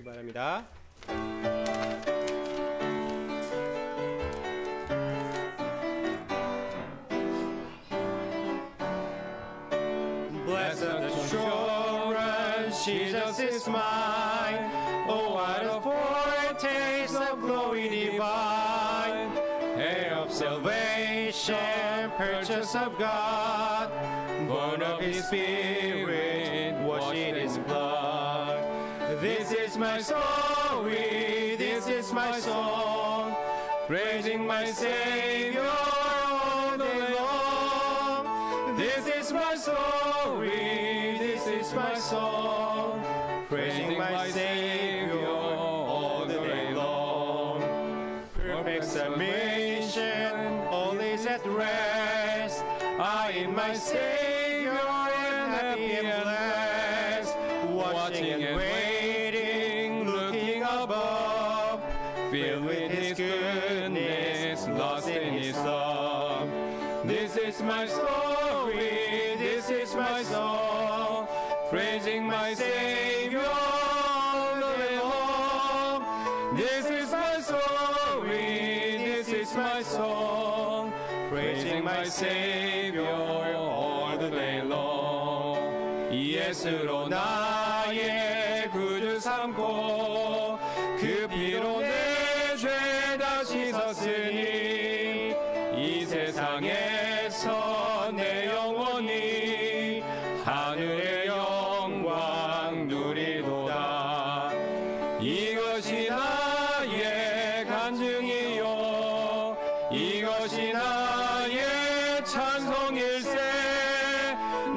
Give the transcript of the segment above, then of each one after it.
바랍니다. Blessed assurance, Jesus is mine. Oh, what a foretaste of glory divine, heir of salvation, purchase of God, born of His Spirit, washed in His blood. This is my story, this is my song, praising my Savior all day long. This is my story, this is my song, praising my Savior all the day long. Perfect submission, all is at rest. I in my Savior am happy and blessed, watching and waiting, looking above, filled with His goodness, lost in His love. This is my story, this is my song, praising my Savior all the day long. This is my story, this is my song, praising my Savior all the day long. 예수로 나의 구주 삼고 그 피로 내 죄 다 씻었으니 이 세상에서 내 영혼이 하늘의 영광 누리도다. 이것이 나의 간증이요 이것이 나의 찬송일세.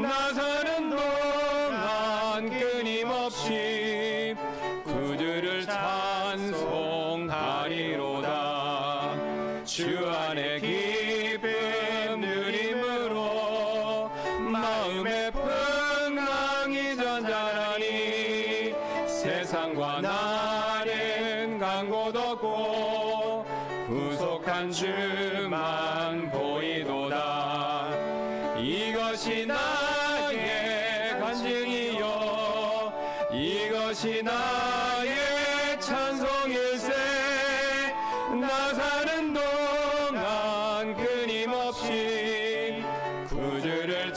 나 사는 동안 끊임없이 구주를 찬송하리로다. 주 안에 기쁨 누림으로 마음의 평강이 전전하니 세상과 나는 간 곳 없고 구속한 주만 보이도다. 이것이 나의 간증이요 이것이 나의 찬송일세. 나 사는 동안 끊임없이 구주를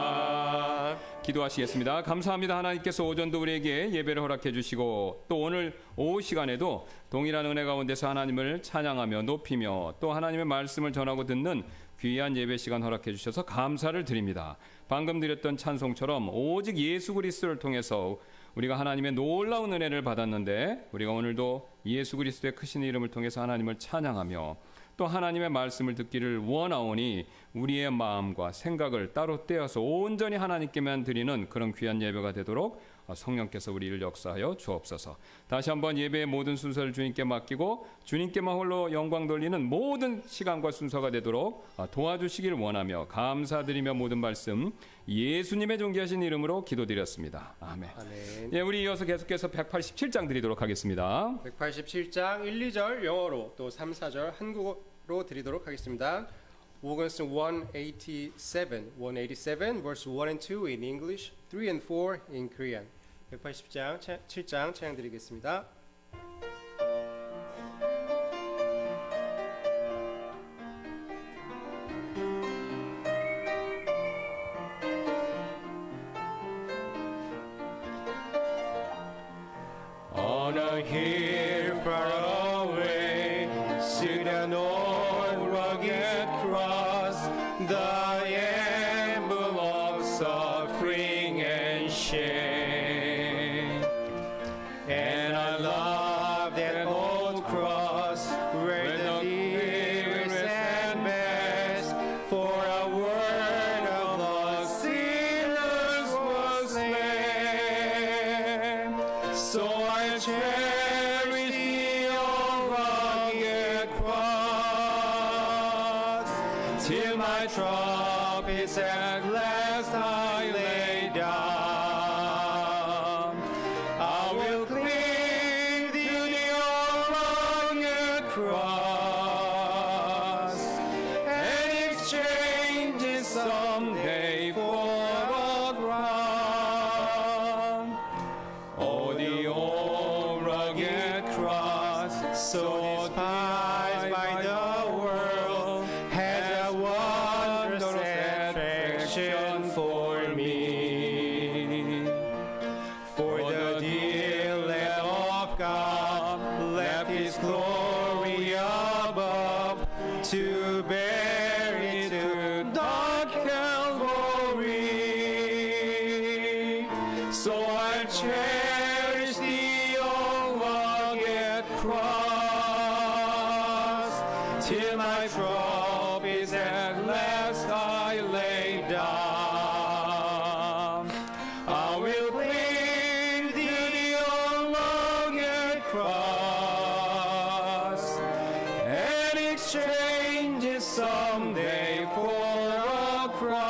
찬송하리로다. 기도하시겠습니다. 감사합니다. 하나님께서 오전도 우리에게 예배를 허락해 주시고 또 오늘 오후 시간에도 동일한 은혜 가운데서 하나님을 찬양하며 높이며 또 하나님의 말씀을 전하고 듣는 귀한 예배 시간 허락해 주셔서 감사를 드립니다. 방금 드렸던 찬송처럼 오직 예수 그리스도를 통해서 우리가 하나님의 놀라운 은혜를 받았는데 우리가 오늘도 예수 그리스도의 크신 이름을 통해서 하나님을 찬양하며 또 하나님의 말씀을 듣기를 원하오니 우리의 마음과 생각을 따로 떼어서 온전히 하나님께만 드리는 그런 귀한 예배가 되도록 성령께서 우리를 역사하여 주옵소서. 다시 한번 예배의 모든 순서를 주님께 맡기고 주님께만 홀로 영광 돌리는 모든 시간과 순서가 되도록 도와주시길 원하며 감사드리며 모든 말씀 예수님의 존귀하신 이름으로 기도드렸습니다. 아멘. 아멘. 예, 우리 이어서 계속해서 187장 드리도록 하겠습니다. 187장 1, 2절 영어로 또 3, 4절 한국어로 드리도록 하겠습니다. We're going to sing 187 verse 1 and 2 in English, 3 and 4 in Korean. 180장 7장 찬양 드리겠습니다. On a hill far away stood an old rugged cross, the emblem of suffering and shame. And I love that old cross where the dearest and best for a word of the sinners was slain. So I cherish the old rugged cross till my troubles at last I lay down. I will cling to the old rugged cross and exchange it someday for a crown. me. For the dear Lamb of God left his glory above to bear it to the Calvary. So I cherish the old rugged cross till my trophies at last I lay down. I will cling to the old rugged cross and exchange it someday for a crown.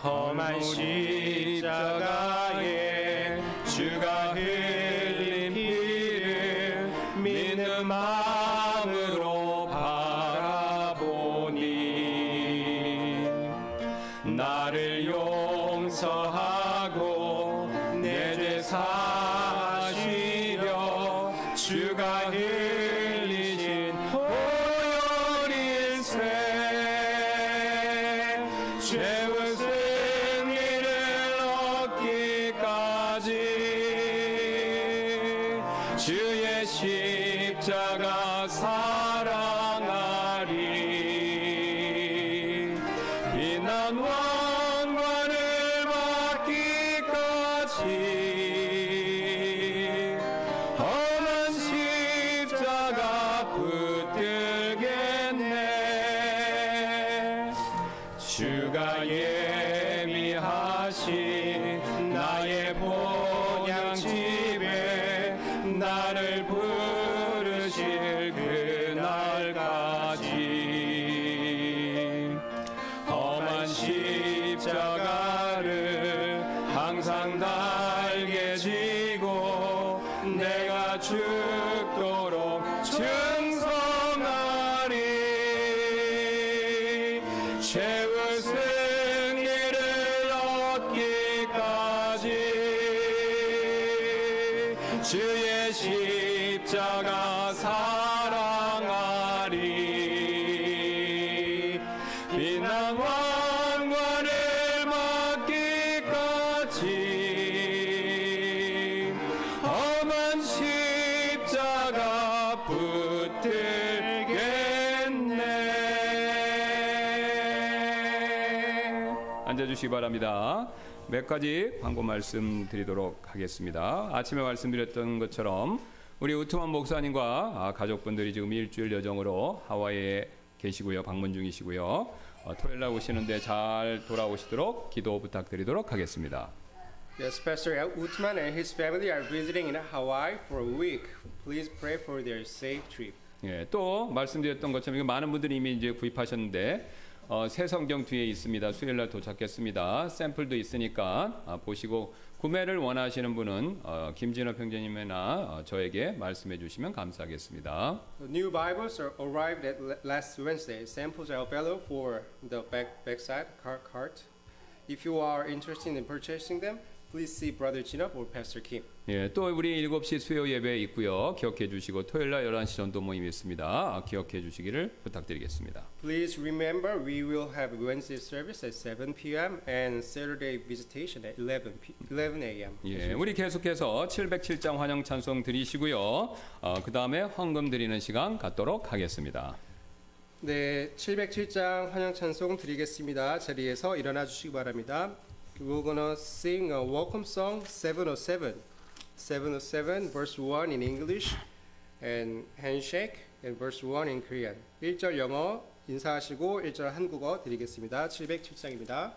험한 십자가에 주가 흘린 피를 믿는 마음으로 바라보니 나를 용서하고 내 죄 사하시려 주가 흘리신 보혈일세 죄의 승리를 얻기까지 주의 십자가 사랑하리. 비난 왕관을 받기까지 험한 십자가 붙들겠네. 주가 예비하신 나의 본향집에 나를 부르실 그날까지 험한 십자가를 항상 달게 지고 내가 죽도록 충성하리. 죄의 승리를 얻기까지 주의 십자가 사랑하리. 비난 왕관을 받기까지 험한 십자가 붙들겠네. 앉아주시기 바랍니다. 몇 가지 광고 말씀드리도록 하겠습니다. 아침에 말씀드렸던 것처럼 우리 우트만 목사님과 가족분들이 지금 일주일 여정으로 하와이에 계시고요. 방문 중이시고요. 토요일 날 오시는데 잘 돌아오시도록 기도 부탁드리도록 하겠습니다. Yes, Pastor Utman and his family are visiting in Hawaii for a week. Please pray for their safe trip. 예, 또 말씀드렸던 것처럼 많은 분들이 이미 이제 구입하셨는데 새 성경 뒤에 있습니다. 수요일 날 도착했습니다. 샘플도 있으니까 보시고 구매를 원하시는 분은 김진호 평제님이나 저에게 말씀해 주시면 감사하겠습니다. The new Bibles arrived at last Wednesday. Samples are available for the backside cart. If you are interested in purchasing them, please see Brother Jinop or Pastor Kim. 예, 또 우리 7시 수요 예배 있고요. 기억해 주시고 토요일 날 11시 전도 모임이 있습니다. 기억해 주시기를 부탁드리겠습니다. Please remember we will have Wednesday service at 7 p.m. and Saturday visitation at 11 a.m. 예, 우리 계속해서 707장 환영 찬송 드리시고요. 그 다음에 헌금 드리는 시간 갖도록 하겠습니다. 네, 707장 환영 찬송 드리겠습니다. 자리에서 일어나 주시기 바랍니다. We're gonna sing a welcome song 707. 707 verse 1 in English and handshake and verse 1 in Korean. 1절 영어 인사하시고 1절 한국어 드리겠습니다. 707장입니다.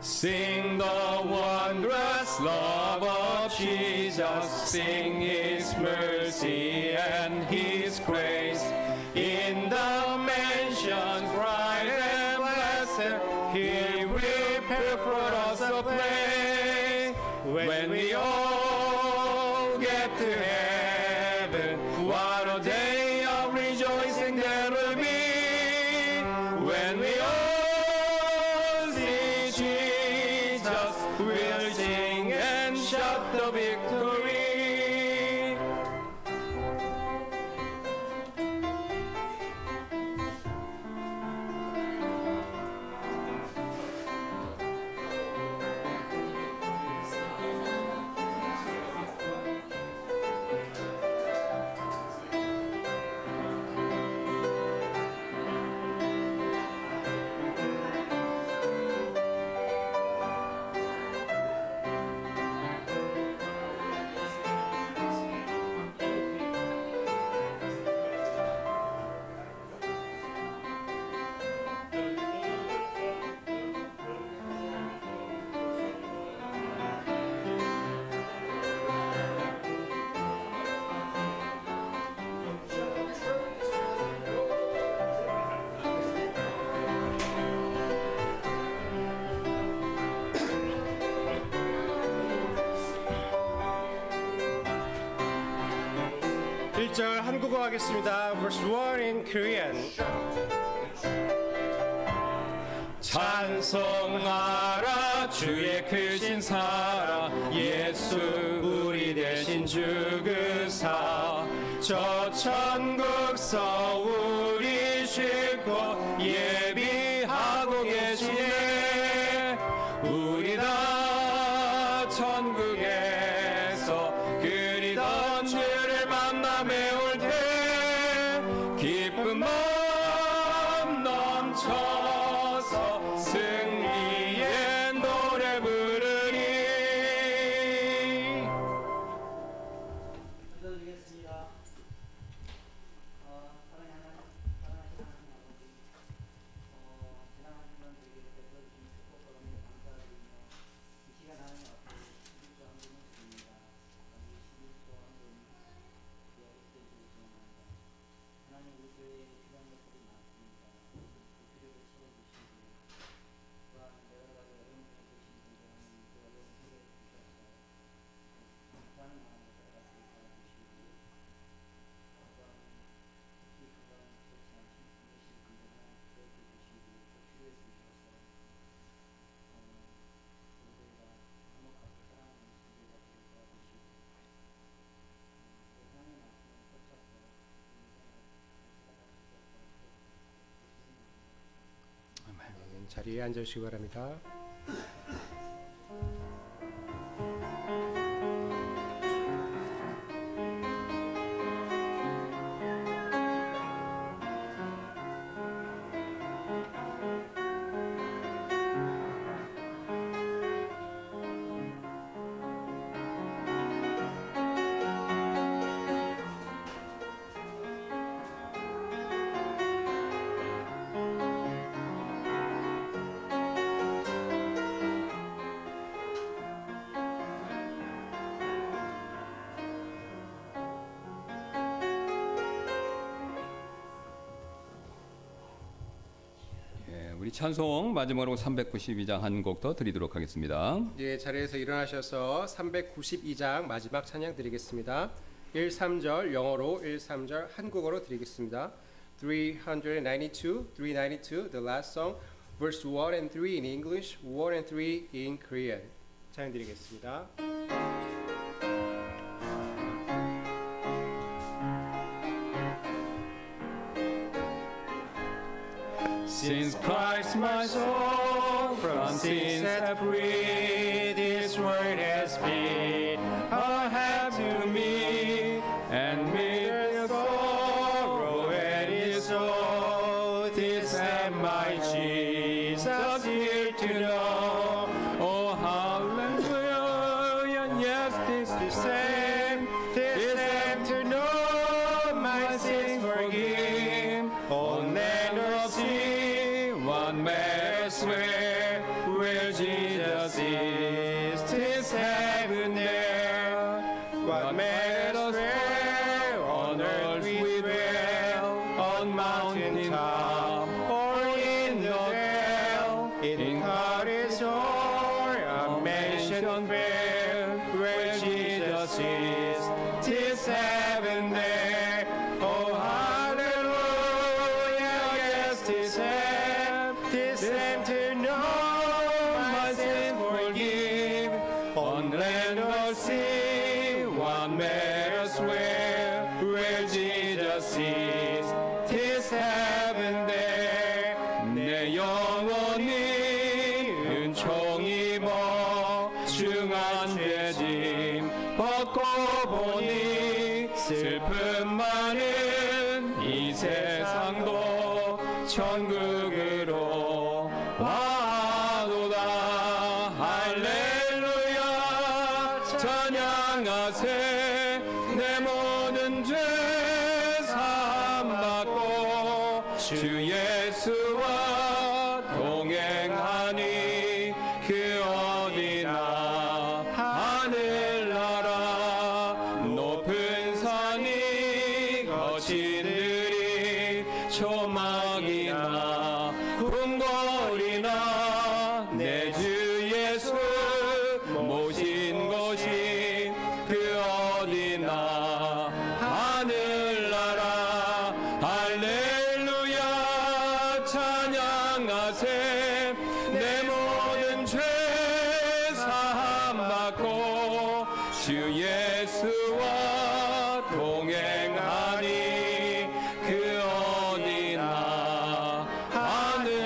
Sing the wondrous love of Jesus, sing His mercy and His grace. In the mansions bright and blessed, He will prepare for us a place. When we all get to heaven, what a day of rejoicing there will be. When we all see Jesus, we'll sing and shout the victory. 1절 한국어 하겠습니다. Verse 1 in Korean. 찬송하라 주의 크신 사랑 예수 우리 대신 죽으사 저 천국서 우리 싣고 예비하고 계시네 우리 다 천국에서 그리던 주를 만나 매올 때 기쁜 마음 넘쳐서 승리의 노래 부르니. 기도드리겠습니다. 사랑하는 하나님, 사랑하시는 하나님 아버지, 지나간 시간 저에게 베풀어 주신 축복과 은혜 감사드리며 이 시간 하나님 앞에 11조 한 분을 드립니다. 이 11조 한 분이 기억해 주시옵나이다. 하나님 우리 교회에 필요한 것들이 많습니다. 그 필요를 채워주시고 또한 여러 가지 어려운 일에 계신 분들 하나님 그 어려운 일에 주셔서 감사하는 마음으로 살아갈 수 있게 해주시고 또한 특히 그런 좋지 않으신 분들 하나님 기억해 주시고 또 필요해 주셔서 우리가 화목하고 사랑하는 모습을 갖게 도와주시고 하나님 말씀을 쫓아서 인생을 살아갈 수 있도록 도와주시옵나이다. 자리에 앉으시기 바랍니다. 우리 찬송 마지막으로 392장 한 곡 더 드리도록 하겠습니다. 예, 자리에서 일어나셔서 392장 마지막 찬양 드리겠습니다. 1, 3절 영어로 1, 3절 한국어로 드리겠습니다. 392, the last song, verse 1 and 3 in English, 1 and 3 in Korean. 찬양 드리겠습니다. Since Christ my soul from sin set free, this word has been a help to me, and with sorrow at his soul, this am my Jesus here to know. Oh hallelujah, yes this is same to know my sins forgive. Oh let us see one may swear where Jesus is, 'tis heaven there. What may us swear on earth we dwell, on mountain top or in the dale, in cottage or a mansion fair, where Jesus is, 'tis heaven there. Oh hallelujah, yes 'tis heaven to know my sin forgive. On land or sea, one may swear where Jesus is, 'tis heaven there. 내 영혼이 은총 입어 중한 죄짐 벗고 보니 슬픔 많은 이 세상도 천국으로 와도다. 할렐루야 찬양하세. 내 모든 죄 사함 받고 주 예수와 동행하니 그 어디나 하늘나라 높은 산이 거친 들이 조막이나 궁궐이나 내 주 예수 모신 곳이 그 어디나 하늘 동행하니 그 어디나 하늘나라.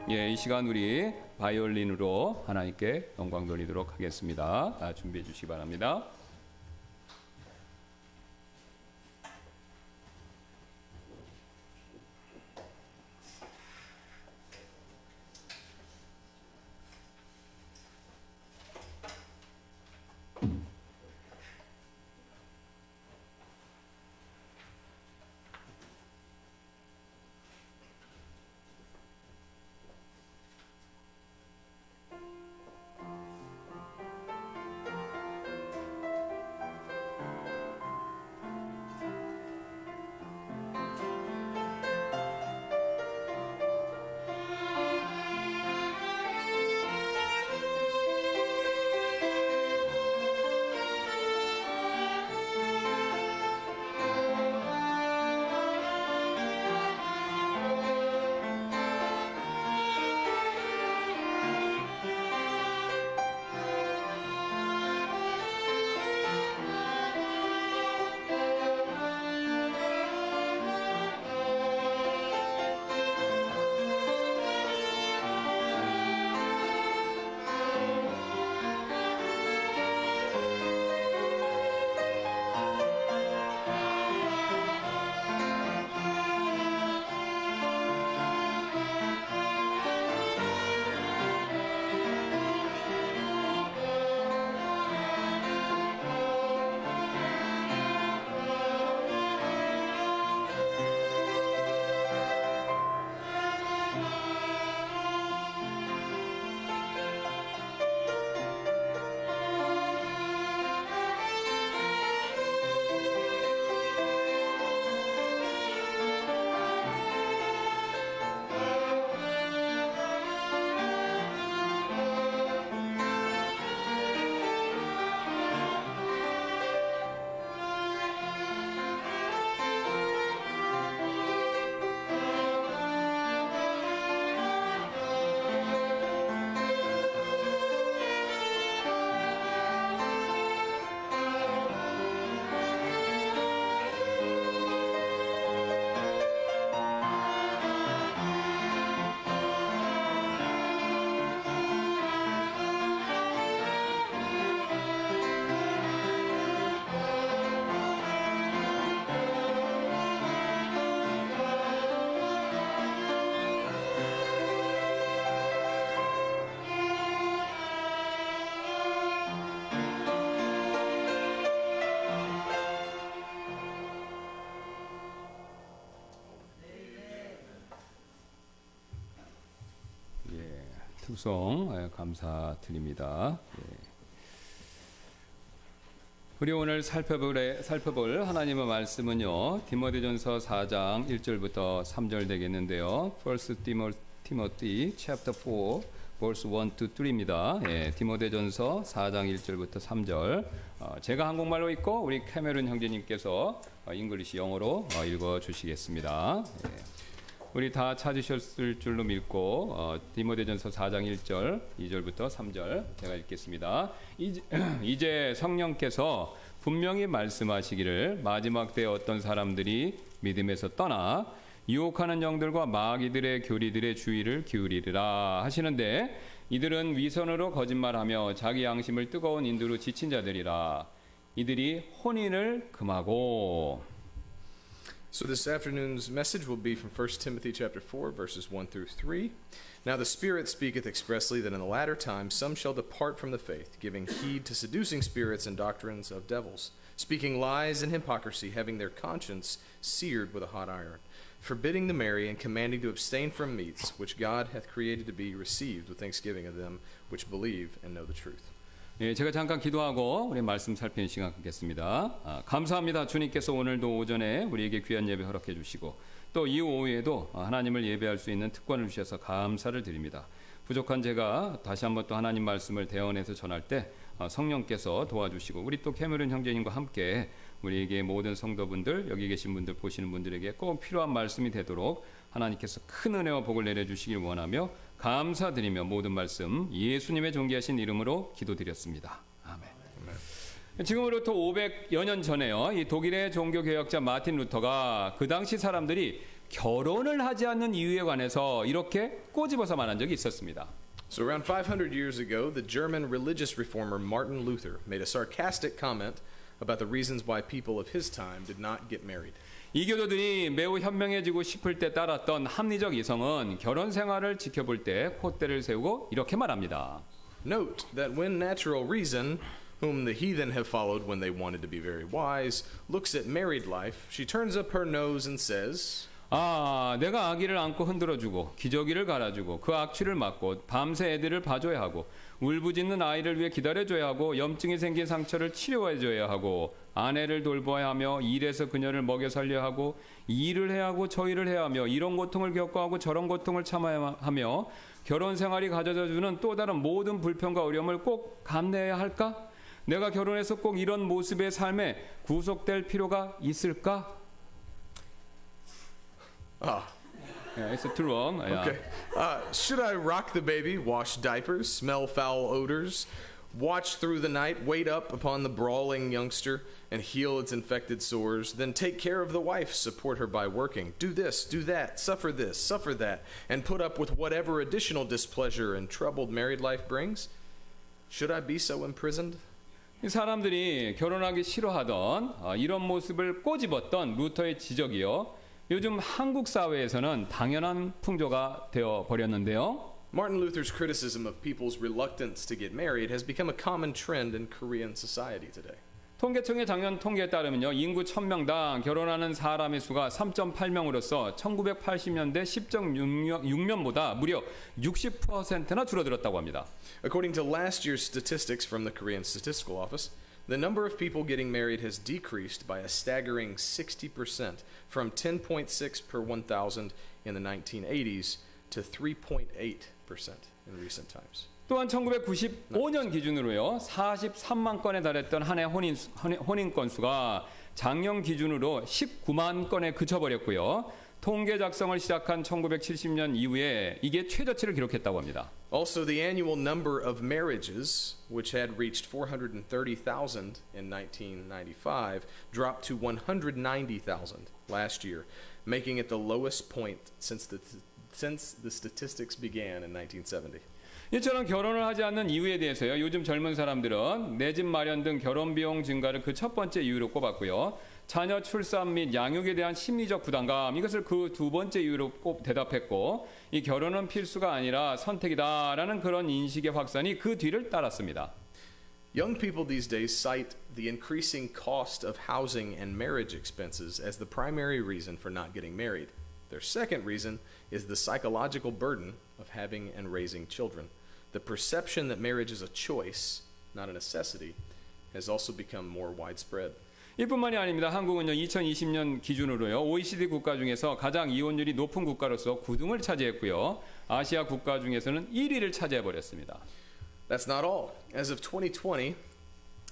예, 이 시간 우리 바이올린으로 하나님께 영광 돌리도록 하겠습니다. 준비해 주시기 바랍니다. 특송 감사드립니다. 우리 오늘 살펴볼 하나님의 말씀은요, 디모데전서 4장 1절부터 3절 되겠는데요. 1 Timothy chapter 4 verse 1 to 3입니다. 디모데전서 4장 1절부터 3절. 제가 한국말로 읽고 우리 캐메론 형제님께서 잉글리시 영어로 읽어 주시겠습니다. 우리 다 찾으셨을 줄로 믿고 디모데전서 4장 1절 2절부터 3절 제가 읽겠습니다. 이제 성령께서 분명히 말씀하시기를 마지막 때에 어떤 사람들이 믿음에서 떠나 유혹하는 영들과 마귀들의 교리들의 주의를 기울이리라 하시는데, 이들은 위선으로 거짓말하며 자기 양심을 뜨거운 인두로 지친 자들이라. 이들이 혼인을 금하고. So this afternoon's message will be from 1 Timothy chapter 4 verses 1 through 3. Now the Spirit speaketh expressly that in the latter time some shall depart from the faith, giving heed to seducing spirits and doctrines of devils, speaking lies and hypocrisy, having their conscience seared with a hot iron, forbidding to marry and commanding to abstain from meats, which God hath created to be received with thanksgiving of them which believe and know the truth. 제가 잠깐 기도하고 우리 말씀 살피는 시간 갖겠습니다. 감사합니다. 주님께서 오늘도 오전에 우리에게 귀한 예배 허락해 주시고 또 이 오후에도 하나님을 예배할 수 있는 특권을 주셔서 감사를 드립니다. 부족한 제가 다시 한번 또 하나님 말씀을 대언해서 전할 때 성령께서 도와주시고, 우리 또 캐머런 형제님과 함께 우리에게 모든 성도분들, 여기 계신 분들, 보시는 분들에게 꼭 필요한 말씀이 되도록 하나님께서 큰 은혜와 복을 내려주시길 원하며 감사드리며 모든 말씀 예수님의 존귀하신 이름으로 기도드렸습니다. 아멘. 지금으로부터 500여 년 전에요. 이 독일의 종교개혁자 마틴 루터가 그 당시 사람들이 결혼을 하지 않는 이유에 관해서 이렇게 꼬집어서 말한 적이 있었습니다. So around 500 years ago, the German religious reformer Martin Luther made a sarcastic comment about the reasons why people of his time did not get married. 이 교도들이 매우 현명해지고 싶을 때 따랐던 합리적 이성은 결혼 생활을 지켜볼 때 콧대를 세우고 이렇게 말합니다. Note that when natural reason, whom the heathen have followed when they wanted to be very wise, looks at married life, she turns up her nose and says, 내가 아기를 안고 흔들어주고 기저귀를 갈아주고 그 악취를 막고 밤새 애들을 봐줘야 하고 울부짖는 아이를 위해 기다려줘야 하고 염증이 생긴 상처를 치료해줘야 하고 아내를 돌봐야 하며 일해서 그녀를 먹여 살려야 하고 일을 해야 하고 저 일을 해야 하며 이런 고통을 겪어야 하고 저런 고통을 참아야 하며 결혼 생활이 가져다주는 또 다른 모든 불편과 어려움을 꼭 감내해야 할까? 내가 결혼해서 꼭 이런 모습의 삶에 구속될 필요가 있을까? Yeah, it's too long. Yeah. Okay. Should I rock the baby, wash diapers, smell foul odors, watch through the night, wait up upon the brawling youngster, and heal its infected sores, then take care of the wife, support her by working, do this, do that, suffer this, suffer that, and put up with whatever additional displeasure and troubled married life brings? Should I be so imprisoned? 이 사람들이 결혼하기 싫어하던 이런 모습을 꼬집었던 루터의 지적이요. 요즘 한국 사회에서는 당연한 풍조가 되어 버렸는데요. Martin Luther's criticism of people's reluctance to get married has become a common trend in Korean society today. 통계청의 작년 통계에 따르면요. 인구 1000명당 결혼하는 사람의 수가 3.8명으로서 1980년대 10.6명보다 무려 60%나 줄어들었다고 합니다. According to last year's statistics from the Korean Statistical Office, the number of people getting married has decreased by a staggering 60% from 10.6 per 1,000 in the 1980s to 3.8% in recent times. 또한 1995년 기준으로요. 43만 건에 달했던 한 해 혼인 건수가 작년 기준으로 19만 건에 그쳐버렸고요. 통계 작성을 시작한 1970년 이후에 이게 최저치를 기록했다고 합니다. Also, the annual number of marriages, which had reached 430,000 in 1995, dropped to 190,000 last year, making it the lowest point since the statistics began in 1970. 이처럼 결혼을 하지 않는 이유에 대해서요. 요즘 젊은 사람들은 내 집 마련 등 결혼 비용 증가를 그 첫 번째 이유로 꼽았고요. 자녀 출산 및 양육에 대한 심리적 부담감 이것을 그 두 번째 이유로 꼭 대답했고 이 결혼은 필수가 아니라 선택이다라는 그런 인식의 확산이 그 뒤를 따랐습니다. Young people these days cite the increasing cost of housing and marriage expenses as the primary reason for not getting married. Their second reason is the psychological burden of having and raising children. The perception that marriage is a choice, not a necessity, has also become more widespread. 이뿐만이 아닙니다. 한국은요 2020년 기준으로요 OECD 국가 중에서 가장 이혼율이 높은 국가로서 9등을 차지했고요. 아시아 국가 중에서는 1위를 차지해 버렸습니다. That's not all. As of 2020,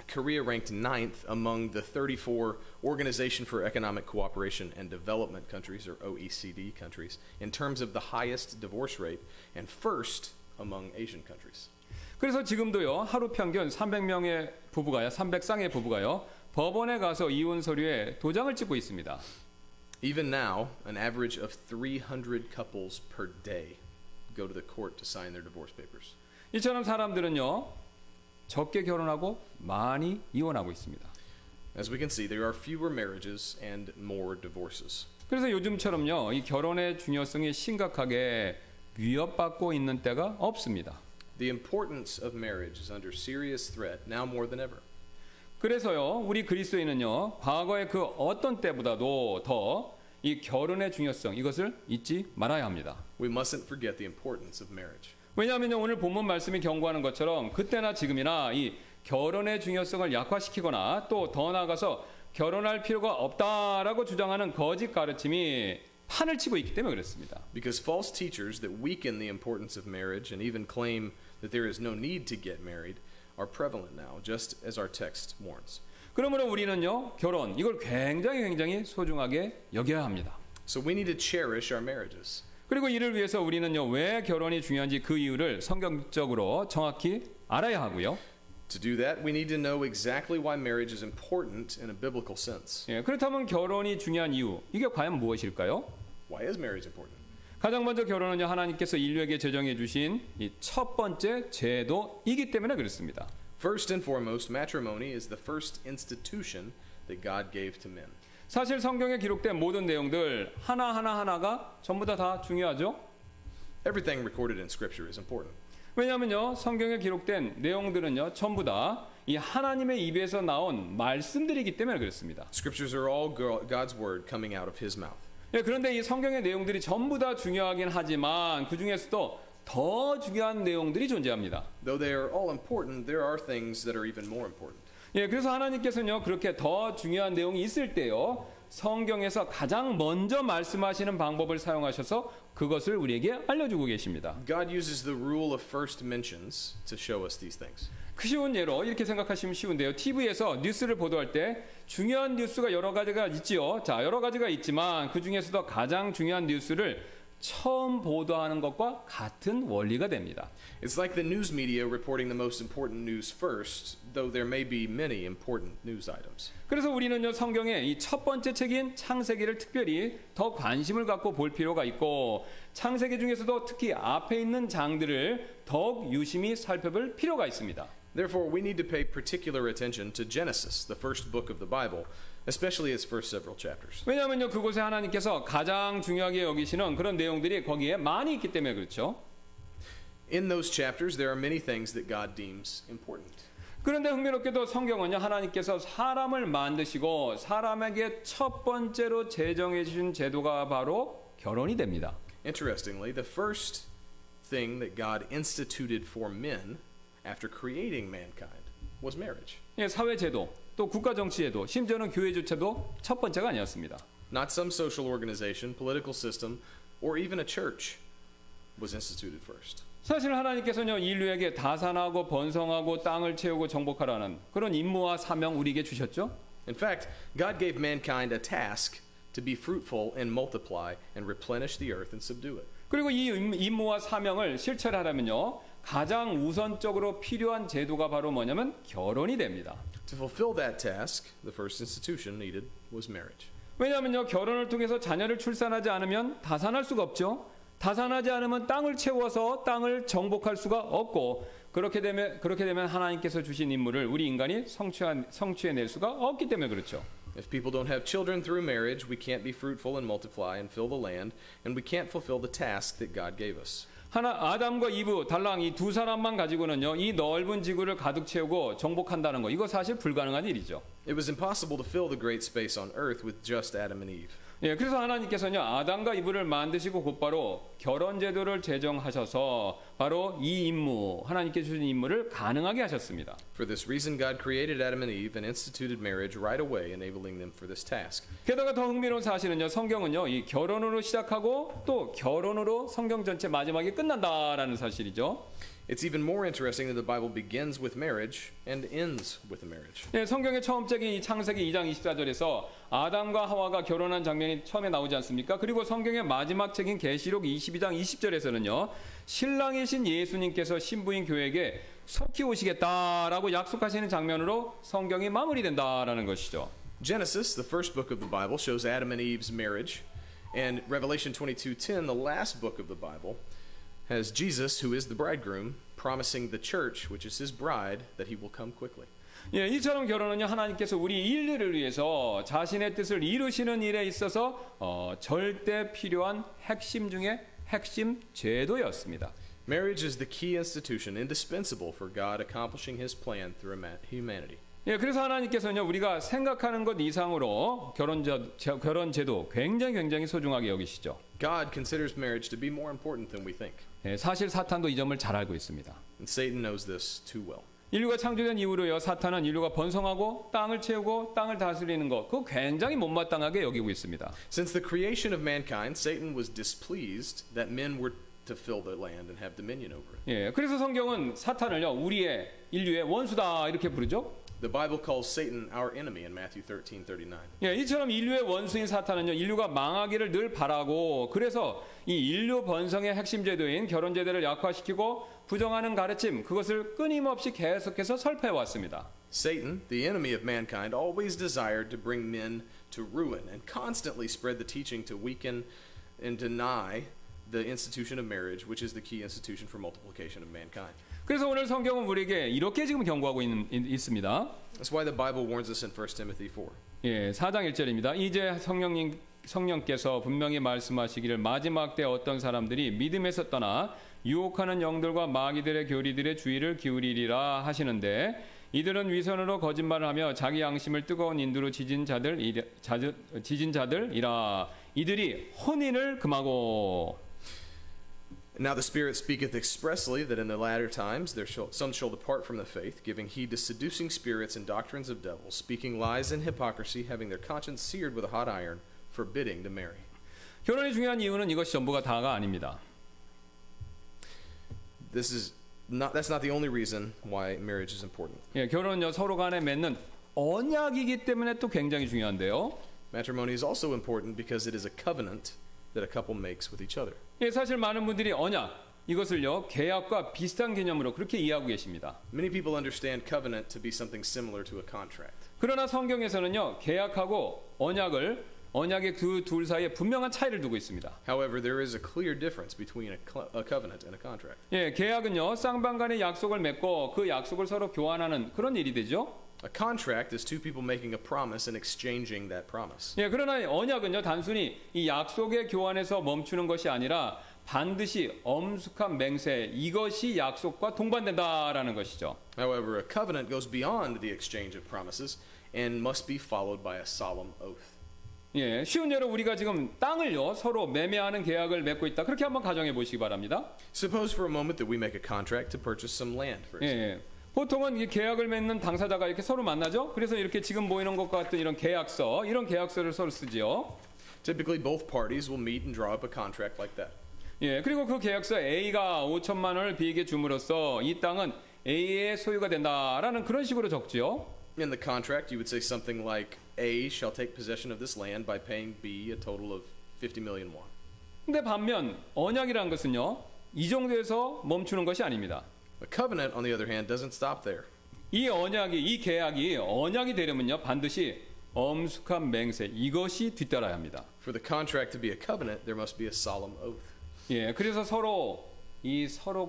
Korea ranked 9th among the 34 Organization for Economic Cooperation and Development countries, or OECD countries, in terms of the highest divorce rate, and first among Asian countries. 그래서 지금도요 하루 평균 300명의 부부가요, 300쌍의 부부가요 법원에 가서 이혼 서류에 도장을 찍고 있습니다. Even now, an average of 300 couples per day go to the court to sign their divorce papers. 이처럼 사람들은요 적게 결혼하고 많이 이혼하고 있습니다. As we can see, there are fewer marriages and more divorces. 그래서 요즘처럼요 이 결혼의 중요성이 심각하게 위협받고 있는 때가 없습니다. The importance of marriage is under serious threat now more than ever. 그래서요 우리 그리스도인은요 과거의 그 어떤 때보다도 더 이 결혼의 중요성 이것을 잊지 말아야 합니다. We mustn't forget the importance of marriage. 왜냐하면요 오늘 본문 말씀이 경고하는 것처럼 그때나 지금이나 이 결혼의 중요성을 약화시키거나 또 더 나아가서 결혼할 필요가 없다라고 주장하는 거짓 가르침이 판을 치고 있기 때문에 그렇습니다. Because false teachers that weaken the importance of marriage and even claim that there is no need to get married are prevalent now, just as our text warns. 그러므로 우리는요 결혼 이걸 굉장히 소중하게 여겨야 합니다. So we need to cherish our marriages. 그리고 이를 위해서 우리는요 왜 결혼이 중요한지 그 이유를 성경적으로 정확히 알아야 하고요. To do that, we need to know exactly why marriage is important in a biblical sense. 예, 그렇다면 결혼이 중요한 이유, 이게 과연 무엇일까요? Why is marriage important? 가장 먼저 결혼은요, 하나님께서 인류에게 제정해 주신 이 첫 번째 제도이기 때문에 그렇습니다. First and foremost, matrimony is the first institution that God gave to men. 사실 성경에 기록된 모든 내용들 하나가 전부 다 중요하죠. Everything recorded in Scripture is important. 왜냐하면요, 성경에 기록된 내용들은요, 전부 다 이 하나님의 입에서 나온 말씀들이기 때문에 그렇습니다. Scriptures are all God's word coming out of His mouth. 예, 그런데 이 성경의 내용들이 전부 다 중요하긴 하지만 그 중에서도 더 중요한 내용들이 존재합니다. Though they are all important, there are things that are even more important. 예, 그래서 하나님께서는요, 그렇게 더 중요한 내용이 있을 때요, 성경에서 가장 먼저 말씀하시는 방법을 사용하셔서 그것을 우리에게 알려주고 계십니다. God uses the rule of first mentions to show us these things. 그 쉬운 예로 이렇게 생각하시면 쉬운데요. TV에서 뉴스를 보도할 때 중요한 뉴스가 여러 가지가 있지요. 자, 여러 가지가 있지만 그 중에서도 가장 중요한 뉴스를 처음 보도하는 것과 같은 원리가 됩니다. It's like the news media reporting the most important news first, though there may be many important news items. 그래서 우리는요, 성경의 이 첫 번째 책인 창세기를 특별히 더 관심을 갖고 볼 필요가 있고, 창세기 중에서도 특히 앞에 있는 장들을 더욱 유심히 살펴볼 필요가 있습니다. Therefore, we need to pay particular attention to Genesis, the first book of the Bible, especially its first several chapters. 왜냐하면요, 그곳에 하나님께서 가장 중요하게 여기시는 그런 내용들이 거기에 많이 있기 때문에 그렇죠. In those chapters, there are many things that God deems important. 그런데 흥미롭게도 성경은요, 하나님께서 사람을 만드시고 사람에게 첫 번째로 제정해 주신 제도가 바로 결혼이 됩니다. Interestingly, the first thing that God instituted for men after creating mankind was marriage. 예, 사회 제도, 또 국가 정치 제도, 심지어는 교회조차도 첫 번째가 아니었습니다. Not some social organization, political system, or even a church was instituted first. 사실 하나님께서는 인류에게 다산하고 번성하고 땅을 채우고 정복하라는 그런 임무와 사명 우리에게 주셨죠. In fact, God gave mankind a task to be fruitful and multiply and replenish the earth and subdue it. 그리고 이 임무와 사명을 실천하려면요, 가장 우선적으로 필요한 제도가 바로 뭐냐면 결혼이 됩니다. To fulfill that task, the first institution needed was marriage. 왜냐하면요, 결혼을 통해서 자녀를 출산하지 않으면 다산할 수가 없죠. 다산하지 않으면 땅을 채워서 땅을 정복할 수가 없고, 그렇게 되면 하나님께서 주신 임무를 우리 인간이 성취해낼 수가 없기 때문에 그렇죠. If people don't have children through marriage, we can't be fruitful and multiply and fill the land, and we can't fulfill the task that God gave us. 아담과 이브, 달랑 이 두 사람만 가지고는요, 이 넓은 지구를 가득 채우고 정복한다는 거, 이거 사실 불가능한 일이죠. It was impossible to fill the great space on earth with just Adam and Eve. 예, 그래서 하나님께서는요, 아담과 이브를 만드시고 곧바로 결혼 제도를 제정하셔서 바로 이 임무, 하나님께 주신 임무를 가능하게 하셨습니다. For this reason, God created Adam and Eve and instituted marriage right away, enabling them for this task. 게다가 더 흥미로운 사실은요, 성경은요, 이 결혼으로 시작하고 또 결혼으로 성경 전체 마지막에 끝난다라는 사실이죠. It's even more interesting that the Bible begins with marriage and ends with a marriage. 예, 성경의 처음 책인 이 창세기 2장 24절에서 아담과 하와가 결혼한 장면이 처음에 나오지 않습니까? 그리고 성경의 마지막 책인 계시록 22장 20절에서는요, 신랑이신 예수님께서 신부인 교회에게 속히 오시겠다라고 약속하시는 장면으로 성경이 마무리된다라는 것이죠. Genesis, the first book of the Bible, shows Adam and Eve's marriage, and Revelation 22:10, the last book of the Bible, has Jesus, who is the bridegroom, promising the church, which is his bride, that he will come quickly. 예, 이처럼 결혼은요, 하나님께서 우리 인류를 위해서 자신의 뜻을 이루시는 일에 있어서 절대 필요한 핵심 중에 핵심 제도였습니다. Marriage is the key institution indispensable for God accomplishing his plan through humanity. 예, 그래서 하나님께서는요, 우리가 생각하는 것 이상으로 결혼 제도 굉장히 소중하게 여기시죠. God considers marriage to be more important than we think. 예, 사실 사탄도 이 점을 잘 알고 있습니다. And Satan knows this too well. 인류가 창조된 이후로요, 사탄은 인류가 번성하고 땅을 채우고 땅을 다스리는 것, 그거 굉장히 못마땅하게 여기고 있습니다. Since the creation of mankind, Satan was displeased that men were to fill the land and have dominion over it. 예, 그래서 성경은 사탄을요, 인류의 원수다 이렇게 부르죠. The Bible calls Satan our enemy in Matthew 13:39. 예, 이처럼 인류의 원수인 사탄은요, 인류가 망하기를 늘 바라고, 그래서 이 인류 번성의 핵심 제도인 결혼 제도를 약화시키고 부정하는 가르침, 그것을 끊임없이 계속해서 설파해 왔습니다. Satan, the enemy of mankind, always desired to bring men to ruin and constantly spread the teaching to weaken and deny the institution of marriage, which is the key institution for multiplication of mankind. 그래서 오늘 성경은 우리에게 이렇게 지금 경고하고 있습니다. That's why the Bible warns us in 1 Timothy 4. 예, 4장 1절입니다. 이제 성령께서 분명히 말씀하시기를 마지막 때 어떤 사람들이 믿음에서 떠나 유혹하는 영들과 마귀들의 교리들의 주의를 기울이리라 하시는데, 이들은 위선으로 거짓말을 하며 자기 양심을 뜨거운 인두로 지진 자들이라. 이들이 혼인을 금하고. Now the Spirit speaketh expressly that in the latter times some shall depart from the faith, giving heed to seducing spirits and doctrines of devils, speaking lies and hypocrisy, having their conscience seared with a hot iron, forbidding to marry. 결혼이 중요한 이유는 이것이 전부가 다가 아닙니다. That's not the only reason why marriage is important. 예, 결혼은요, 서로 간에 맺는 언약이기 때문에 또 굉장히 중요한데요. Matrimony is also important because it is a covenant that a couple makes with each other. 예, 사실 많은 분들이 언약, 이것을요, 계약과 비슷한 개념으로 그렇게 이해하고 계십니다. Many people understand covenant to be something similar to a contract. 그러나 성경에서는요, 계약하고 언약의 그 둘 사이에 분명한 차이를 두고 있습니다. However, there is a clear difference between a covenant and a contract. 예, 계약은요, 쌍방간의 약속을 맺고 그 약속을 서로 교환하는 그런 일이 되죠. A contract is two people making a promise and exchanging that promise. 예, 그러나 언약은요, 단순히 이 약속의 교환에서 멈추는 것이 아니라 반드시 엄숙한 맹세, 이것이 약속과 동반된다라는 것이죠. However, a covenant goes beyond the exchange of promises and must be followed by a solemn oath. 예, 쉬운 예로 우리가 지금 땅을요, 서로 매매하는 계약을 맺고 있다. 그렇게 한번 가정해 보시기 바랍니다. Suppose for a moment that we make a contract to purchase some land, for example. 예, 보통은 이 계약을 맺는 당사자가 이렇게 서로 만나죠. 그래서 이렇게 지금 보이는 것과 같은 이런 계약서를 서로 쓰지요. Typically, both parties will meet and draw up a contract like that. 예, 그리고 그 계약서 A가 5천만 원을 B에게 줌으로써 이 땅은 A의 소유가 된다라는 그런 식으로 적지요. In the contract, you would say something like, A shall take possession of this land by paying B a total of 50 million won. 근데 반면 언약이라는 것은요, 이 정도에서 멈추는 것이 아닙니다. A covenant, on the other hand, doesn't stop there. 이 계약이 언약이 되려면요, 반드시 엄숙한 맹세, 이것이 뒤따라야 합니다. For the contract to be a covenant, there must be a solemn oath. 예, 그래서 서로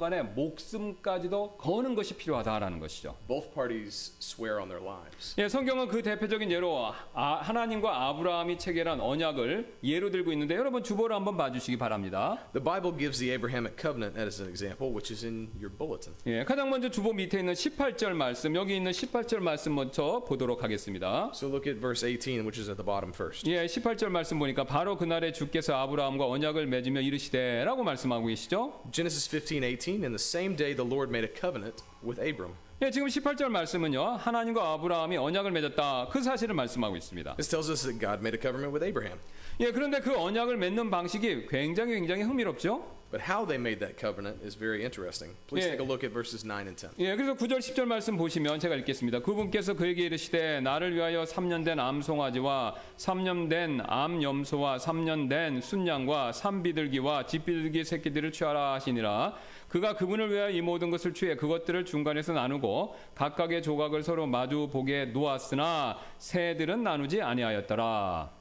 간의 목숨까지도 거는 것이 필요하다라는 것이죠. Both parties swear on their lives. 예, 성경은 그 대표적인 예로 하나님과 아브라함이 체결한 언약을 예로 들고 있는데, 여러분 주보를 한번 봐주시기 바랍니다. The Bible gives the Abrahamic covenant as an example, which is in your bulletin. 예, 가장 먼저 주보 밑에 있는 18절 말씀, 여기 있는 18절 말씀 먼저 보도록 하겠습니다. So look at verse 18, which is at the bottom first. 예, 18절 말씀 보니까 바로 그날에 주께서 아브라함과 언약을 맺으며 이르시되라고 말씀하고 계시죠. Genesis 15:18, in the same day the Lord made a covenant with Abram. 예, 지금 18절 말씀은요, 하나님과 아브라함이 언약을 맺었다, 그 사실을 말씀하고 있습니다. This tells us that God made a covenant with Abraham. 예, 그런데 그 언약을 맺는 방식이 굉장히 흥미롭죠. But how they made that covenant is very interesting. Please Yeah. take a look at verses 9 and 10. 예, 그래서 9절 10절 말씀 보시면 제가 읽겠습니다. 그분께서 그에게 이르시되 나를 위하여 3년 된 암송아지와 3년 된 암염소와 3년 된 순양과 산비둘기와 집비둘기 새끼들을 취하라 하시니라. 그가 그분을 위하여 이 모든 것을 취해 그것들을 중간에서 나누고 각각의 조각을 서로 마주 보게 놓았으나 새들은 나누지 아니하였더라.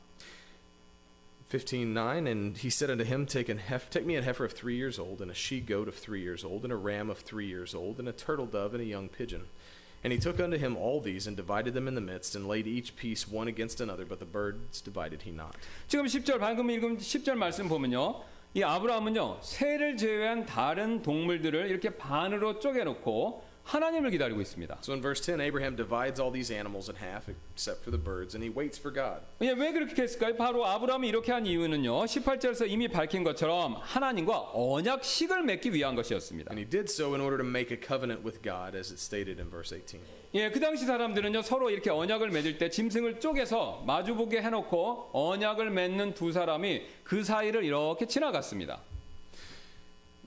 15:9, and he said unto him, Take me an heifer of 3 years old, and a she-goat of 3 years old, and a ram of 3 years old, and a turtle dove, and a young pigeon. And he took unto him all these, and divided them in the midst, and laid each piece one against another, but the birds divided he not. 지금 10절 방금 읽은 10절 말씀 보면요, 이 아브라함은요, 새를 제외한 다른 동물들을 이렇게 반으로 쪼개놓고 하나님을 기다리고 있습니다. So in verse 10, Abraham divides all these animals in half, except for the birds, and he waits for God. 예, 왜 그렇게 했을까요? 바로 아브라함이 이렇게 한 이유는요, 18절에서 이미 밝힌 것처럼 하나님과 언약식을 맺기 위한 것이었습니다. And he did so in order to make a covenant with God, as it stated in verse 18. 예, 그 당시 사람들은요, 서로 이렇게 언약을 맺을 때 짐승을 쪼개서 마주보게 해놓고 언약을 맺는 두 사람이 그 사이를 이렇게 지나갔습니다.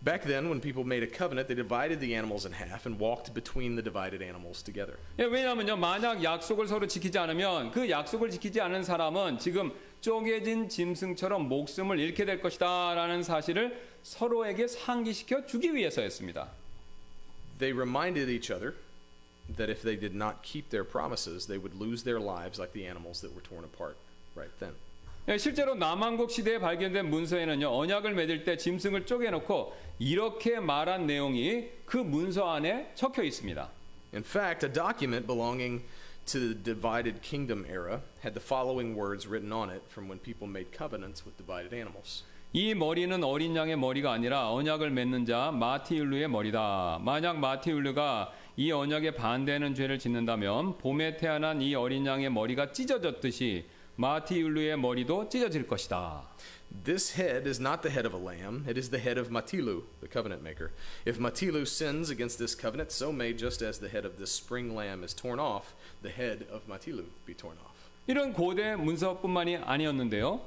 Back then, when people made a covenant, they divided the animals in half and walked between the divided animals together. 예, 왜냐하면요, 만약 약속을 서로 지키지 않으면 그 약속을 지키지 않은 사람은 지금 쪼개진 짐승처럼 목숨을 잃게 될 것이다라는 사실을 서로에게 상기시켜 주기 위해서였습니다. They reminded each other that if they did not keep their promises, they would lose their lives like the animals that were torn apart right then. 예, 실제로 남왕국 시대에 발견된 문서에는요, 언약을 맺을 때 짐승을 쪼개놓고 이렇게 말한 내용이 그 문서 안에 적혀 있습니다. In fact, a document belonging to the divided kingdom era had the following words written on it from when people made covenants with divided animals. 이 머리는 어린 양의 머리가 아니라 언약을 맺는 자 마티율루의 머리다. 만약 마티율루가 이 언약에 반대하는 죄를 짓는다면 봄에 태어난 이 어린 양의 머리가 찢어졌듯이 마티율루의 머리도 찢어질 것이다. This head is not the head of a lamb, it is the head of Matilu, the covenant maker. If Matilu sins against this covenant, so may, just as the head of this spring lamb is torn off, the head of Matilu be torn off. 이런 고대 문서뿐만이 아니었는데요.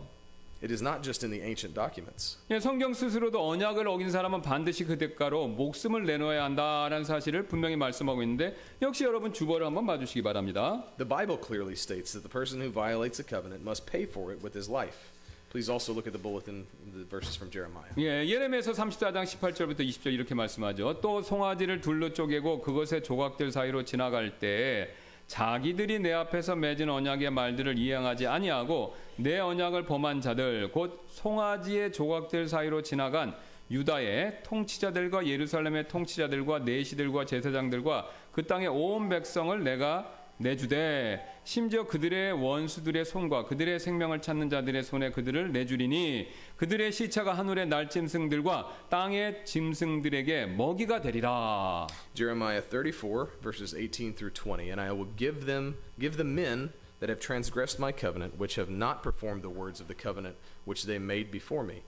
It is not just in the ancient documents. 예, 성경 스스로도 언약을 어긴 사람은 반드시 그 대가로 목숨을 내놓아야 한다라는 사실을 분명히 말씀하고 있는데 역시 여러분 주보를 한번 봐주시기 바랍니다. The Bible clearly states that the person who violates a covenant must pay for it with his life. Please also look at the bulletin, the verses from Jeremiah. 예, 예레미야서 34장 18절부터 20절 이렇게 말씀하죠. 또 송아지를 둘로 쪼개고 그것의 조각들 사이로 지나갈 때 자기들이 내 앞에서 맺은 언약의 말들을 이행하지 아니하고 내 언약을 범한 자들 곧 송아지의 조각들 사이로 지나간 유다의 통치자들과 예루살렘의 통치자들과 내시들과 제사장들과 그 땅의 온 백성을 내가 내주되 심지어 그들의 원수들의 손과 그들의 생명을 찾는 자들의 손에 그들을 내주리니 그들의 시체가 하늘의 날짐승들과 땅의 짐승들에게 먹이가 되리라. Jeremiah 34 verses 18 through 20. And I will give the men that have transgressed my covenant, which have not performed the words of the covenant which they made before me,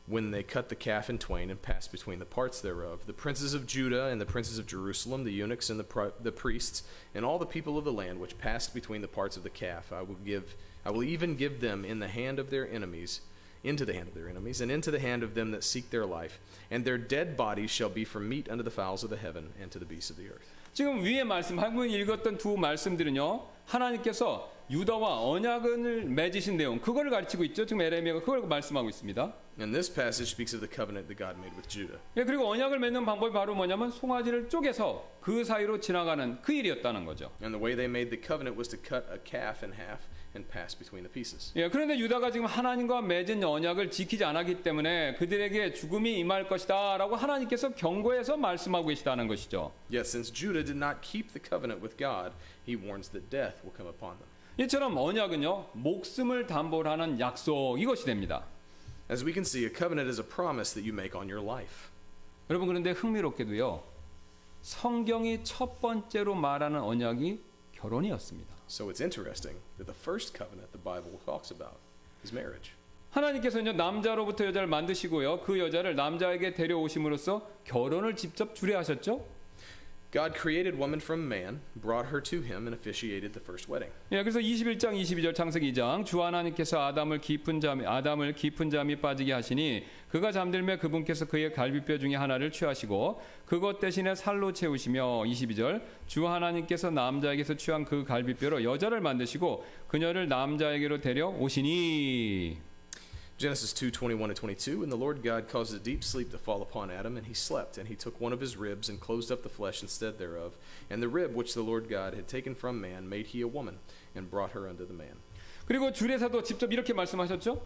when they cut the calf in twain and passed between the parts thereof, the princes of Judah and the princes of Jerusalem, the eunuchs and the priests, and all the people of the land which passed between the parts of the calf, I will even give them in the hand of their enemies, into the hand of their enemies, and into the hand of them that seek their life, and their dead bodies shall be for meat unto the fowls of the heaven and to the beasts of the earth. 지금 위에 말씀, 방금 읽었던 두 말씀들은요, 하나님께서 유다와 언약을 맺으신 내용, 그걸 가르치고 있죠. 지금 에레미야가 그걸 말씀하고 있습니다. And this passage speaks of the covenant that God made with Judah. 예, 그리고 언약을 맺는 방법이 바로 뭐냐면 송아지를 쪼개서 그 사이로 지나가는 그 일이었다는 거죠. And the way they made the covenant was to cut a calf in half and pass between the pieces. 예, 그런데 유다가 지금 하나님과 맺은 언약을 지키지 않았기 때문에 그들에게 죽음이 임할 것이다라고 하나님께서 경고해서 말씀하고 계시다는 것이죠. Yet since Judah did not keep the covenant with God, he warns that death will come upon them. 이처럼 언약은요, 목숨을 담보로 하는 약속 이것이 됩니다. As we can see, a covenant is a promise that you make on your life. 여러분 그런데 흥미롭게도요, 성경이 첫 번째로 말하는 언약이 결혼이었습니다. So it's interesting that the first covenant the Bible talks about is marriage. 하나님께서는요, 남자로부터 여자를 만드시고요, 그 여자를 남자에게 데려오심으로써 결혼을 직접 주례하셨죠. God created woman from man, brought her to him, and officiated the first wedding. 예, 그래서 21장 22절 창세기 2장 주 하나님께서 아담을 깊은 잠이 빠지게 하시니 그가 잠들매 그분께서 그의 갈비뼈 중에 하나를 취하시고 그것 대신에 살로 채우시며 22절 주 하나님께서 남자에게서 취한 그 갈비뼈로 여자를 만드시고 그녀를 남자에게로 데려오시니. Genesis 2:21-22, and the Lord God caused a deep sleep to fall upon Adam, and he slept, and he took one of his ribs and closed up the flesh instead thereof, and the rib which the Lord God had taken from man made he a woman, and brought her unto the man. 그리고 주례사도 직접 이렇게 말씀하셨죠.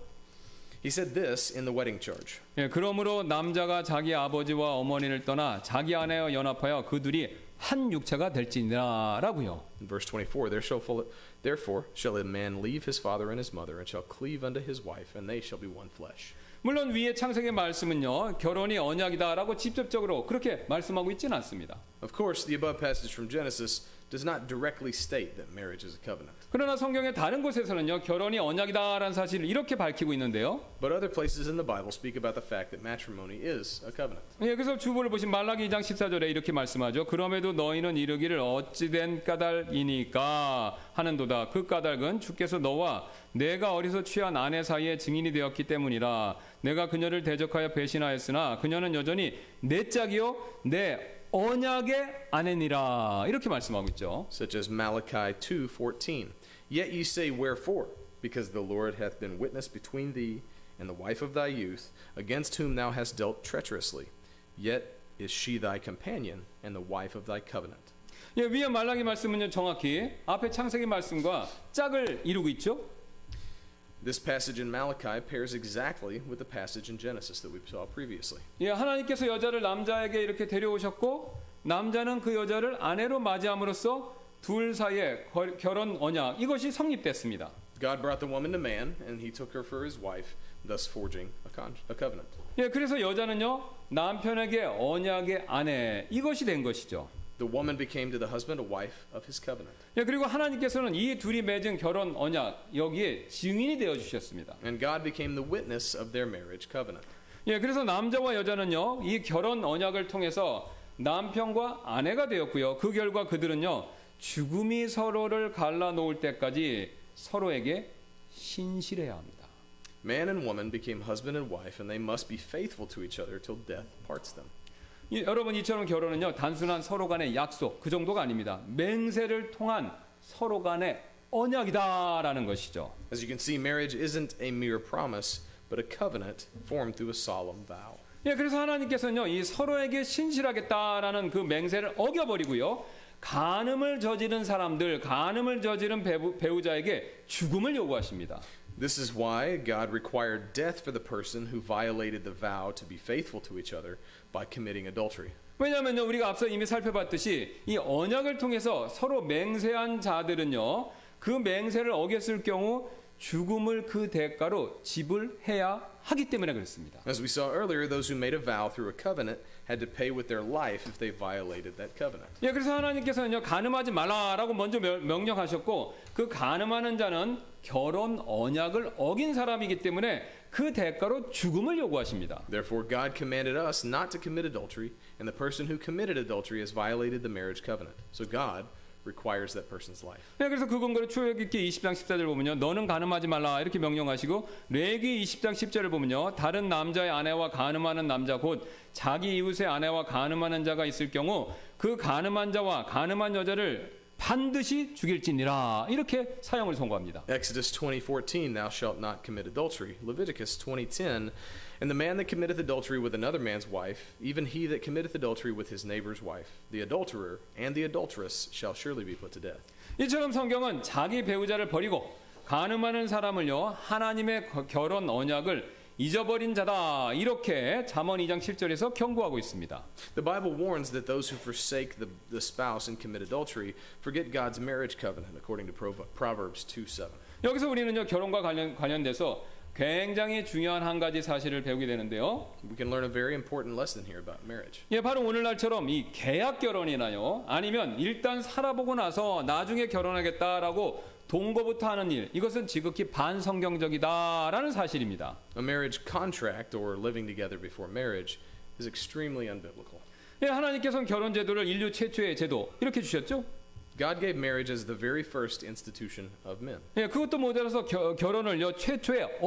He said this in the wedding charge. 예, 그러므로 남자가 자기 아버지와 어머니를 떠나 자기 아내와 연합하여 그 둘이 한 육체가 될지니라라고요. In verse 24, therefore shall a man leave his father and his mother, and shall cleave unto his wife, and they shall be one flesh. 물론 위에 창세기 말씀은요, 결혼이 언약이다라고 직접적으로 그렇게 말씀하고 있지는 않습니다. Of course, the above passage from Genesis does not directly state that marriage is a covenant. 그러나 성경의 다른 곳에서는요, 결혼이 언약이다라는 사실을 이렇게 밝히고 있는데요. But other places in the Bible speak about the fact that matrimony is a covenant. 예, 그래서 주보를 보신 말라기 2장 14절에 이렇게 말씀하죠. 그럼에도 너희는 이르기를 어찌된 까닭이니까 하는도다. 그 까닭은 주께서 너와 내가 어려서 취한 아내 사이에 증인이 되었기 때문이라. 내가 그녀를 대적하여 배신하였으나 그녀는 여전히 내 짝이요 내 언약의 아내니라. 이렇게 말씀하고 있죠. Such as Malachi 2:14. Yet ye say, wherefore? Because the Lord hath been witness between thee and the wife of thy youth, against whom thou hast dealt treacherously. Yet is she thy companion and the wife of thy covenant. 예, 위에 말라기 말씀은요, 정확히 앞에 창세기 말씀과 짝을 이루고 있죠. This passage in Malachi pairs exactly with the passage in Genesis that we saw previously. 예, 하나님께서 여자를 남자에게 이렇게 데려오셨고 남자는 그 여자를 아내로 맞이함으로써 둘 사이의 결혼 언약 이것이 성립됐습니다. God brought the woman to man, and he took her for his wife, thus forging a covenant. 예, 그래서 여자는요 남편에게 언약의 아내 이것이 된 것이죠. The woman became to the husband a wife of his covenant. 예, 그리고 하나님께서는 이 둘이 맺은 결혼 언약 여기에 증인이 되어 주셨습니다. And God became the witness of their marriage covenant. 예, 그래서 남자와 여자는요 이 결혼 언약을 통해서 남편과 아내가 되었고요. 그 결과 그들은요 죽음이 서로를 갈라놓을 때까지 서로에게 신실해야 합니다. Man and woman became husband and wife, and they must be faithful to each other till death parts them. 여러분 이처럼 결혼은요 단순한 서로 간의 약속 그 정도가 아닙니다. 맹세를 통한 서로 간의 언약이다라는 것이죠. As you can see, marriage isn't a mere promise, but a covenant formed through a solemn vow. 예, 그래서 하나님께서는요 이 서로에게 신실하겠다라는 그 맹세를 어겨버리고요 간음을 저지른 사람들, 간음을 저지른 배우자에게 죽음을 요구하십니다. This is why God required death for the person who violated the vow to be faithful to each other by committing adultery. 왜냐하면요 우리가 앞서 이미 살펴봤듯이 이 언약을 통해서 서로 맹세한 자들은요 그 맹세를 어겼을 경우 죽음을 그 대가로 지불해야 하기 때문에 그렇습니다. As we saw earlier, those who made a vow through a covenant had to pay with their life if they violated that covenant. 예, 그래서 하나님께서는요 간음하지 말라라고 먼저 명령하셨고 그 간음하는 자는 결혼 언약을 어긴 사람이기 때문에 그 대가로 죽음을 요구하십니다. Therefore, God commanded us not to commit adultery, and the person who committed adultery has violated the marriage covenant. So God requires that person's life. 네, 그래서 그 근거로 출애굽기 20장 14절 보면요. 너는 간음하지 말라 이렇게 명령하시고 레위기 20장 10절을 보면요. 다른 남자의 아내와 간음하는 남자 곧 자기 이웃의 아내와 간음하는 자가 있을 경우 그 간음한 자와 간음한 여자를 반드시 죽일지니라 이렇게 사형을 선고합니다. Exodus 20:14, thou shalt not commit adultery. Leviticus 20:10, and the man that committeth adultery with another man's wife, even he that committeth adultery with his neighbor's wife, the adulterer and the adulteress shall surely be put to death. 이처럼 성경은 자기 배우자를 버리고 간음하는 사람을요 하나님의 결혼 언약을 잊어버린 자다 이렇게 잠언 2장 7절에서 경고하고 있습니다. The Bible warns that those who forsake the spouse and commit adultery forget God's marriage covenant, according to Proverbs 2:7. 여기서 우리는요 결혼과 관련돼서 굉장히 중요한 한 가지 사실을 배우게 되는데요. We can learn a very important lesson here about marriage. 예, 바로 오늘날처럼 이 계약 결혼이나요, 아니면 일단 살아보고 나서 나중에 결혼하겠다라고 동거부터 하는 일, 이것은 지극히 반성경적이다라는 사실입니다. A marriage contract or living together before marriage is extremely unbiblical. 예, 하나님께서는 결혼 제도를 인류 최초의 제도 이렇게 주셨죠. God gave marriage as the very first institution of men. 예, 그것도 모자라서 결혼을요 최초의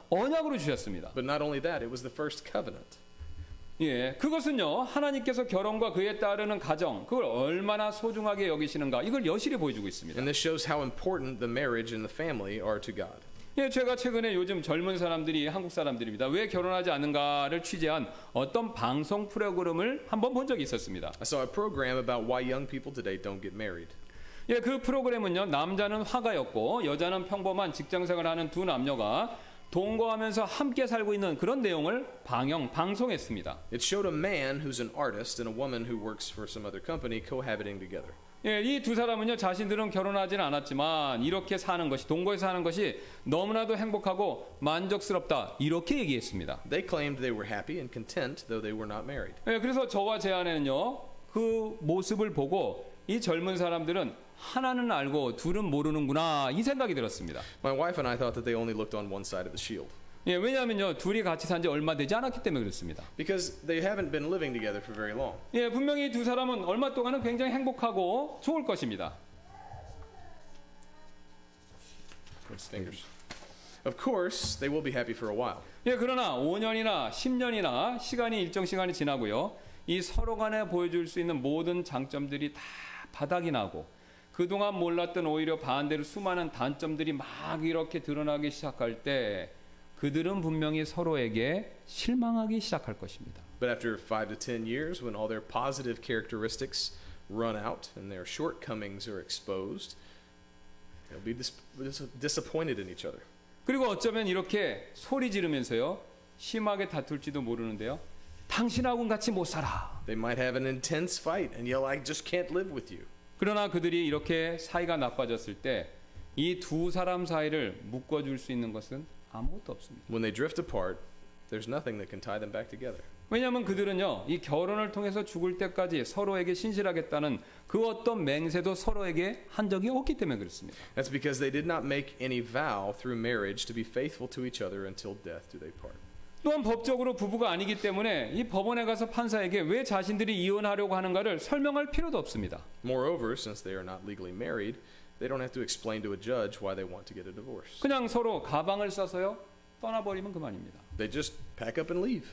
언약으로 주셨습니다. But not only that, it was the first covenant. 예, 그것은요 하나님께서 결혼과 그에 따르는 가정 그걸 얼마나 소중하게 여기시는가 이걸 여실히 보여주고 있습니다. And this shows how important the marriage and the family are to God. 예, 제가 최근에 요즘 젊은 사람들이 한국 사람들입니다. 왜 결혼하지 않는가를 취재한 어떤 방송 프로그램을 한번 본 적이 있었습니다. I saw a program about why young people today don't get married. 예, 그 프로그램은요 남자는 화가였고 여자는 평범한 직장생활하는 두 남녀가 동거하면서 함께 살고 있는 그런 내용을 방송했습니다. It showed a man who's an artist and a woman who works for some other company cohabiting together. 예, 이 두 사람은요 자신들은 결혼하지는 않았지만 이렇게 사는 것이 동거에서 사는 것이 너무나도 행복하고 만족스럽다 이렇게 얘기했습니다. They claimed they were happy and content though they were not married. 예, 그래서 저와 제 아내는요 그 모습을 보고 이 젊은 사람들은 하나는 알고 둘은 모르는구나 이 생각이 들었습니다. My wife and I thought that they only looked on one side of the shield 예, 왜냐하면요 둘이 같이 산 지 얼마 되지 않았기 때문에 그렇습니다. because they haven't been living together for very long. 예, 분명히 두 사람은 얼마 동안은 굉장히 행복하고 좋을 것입니다. Fingers. Of course, they will be happy for a while. 예, 그러나 5년이나 10년이나 일정 시간이 지나고요. 이 서로 간에 보여줄 수 있는 모든 장점들이 다 바닥이 나고 그동안 몰랐던 오히려 반대로 수많은 단점들이 막 이렇게 드러나기 시작할 때 그들은 분명히 서로에게 실망하기 시작할 것입니다. But after 5 to 10 years, when all their positive characteristics run out and their shortcomings are exposed, they'll be disappointed in each other. 그리고 어쩌면 이렇게 소리 지르면서요. 심하게 다툴지도 모르는데요. 당신하고는 같이 못 살아. They might have an intense fight and yell, I just can't live with you. 그러나 그들이 이렇게 사이가 나빠졌을 때 이 두 사람 사이를 묶어줄 수 있는 것은 아무것도 없습니다. When they drift apart, there's nothing that can tie them back together. 왜냐하면 그들은요, 이 결혼을 통해서 죽을 때까지 서로에게 신실하겠다는 그 어떤 맹세도 서로에게 한 적이 없기 때문에 그렇습니다. That's because they did not make any vow through marriage to be faithful to each other until death do they part. 또한 법적으로 부부가 아니기 때문에 이 법원에 가서 판사에게 왜 자신들이 이혼하려고 하는가를 설명할 필요도 없습니다. Moreover, since they are not legally married, they don't have to explain to a judge why they want to get a divorce. 그냥 서로 가방을 싸서요, 떠나버리면 그만입니다. They just pack up and leave.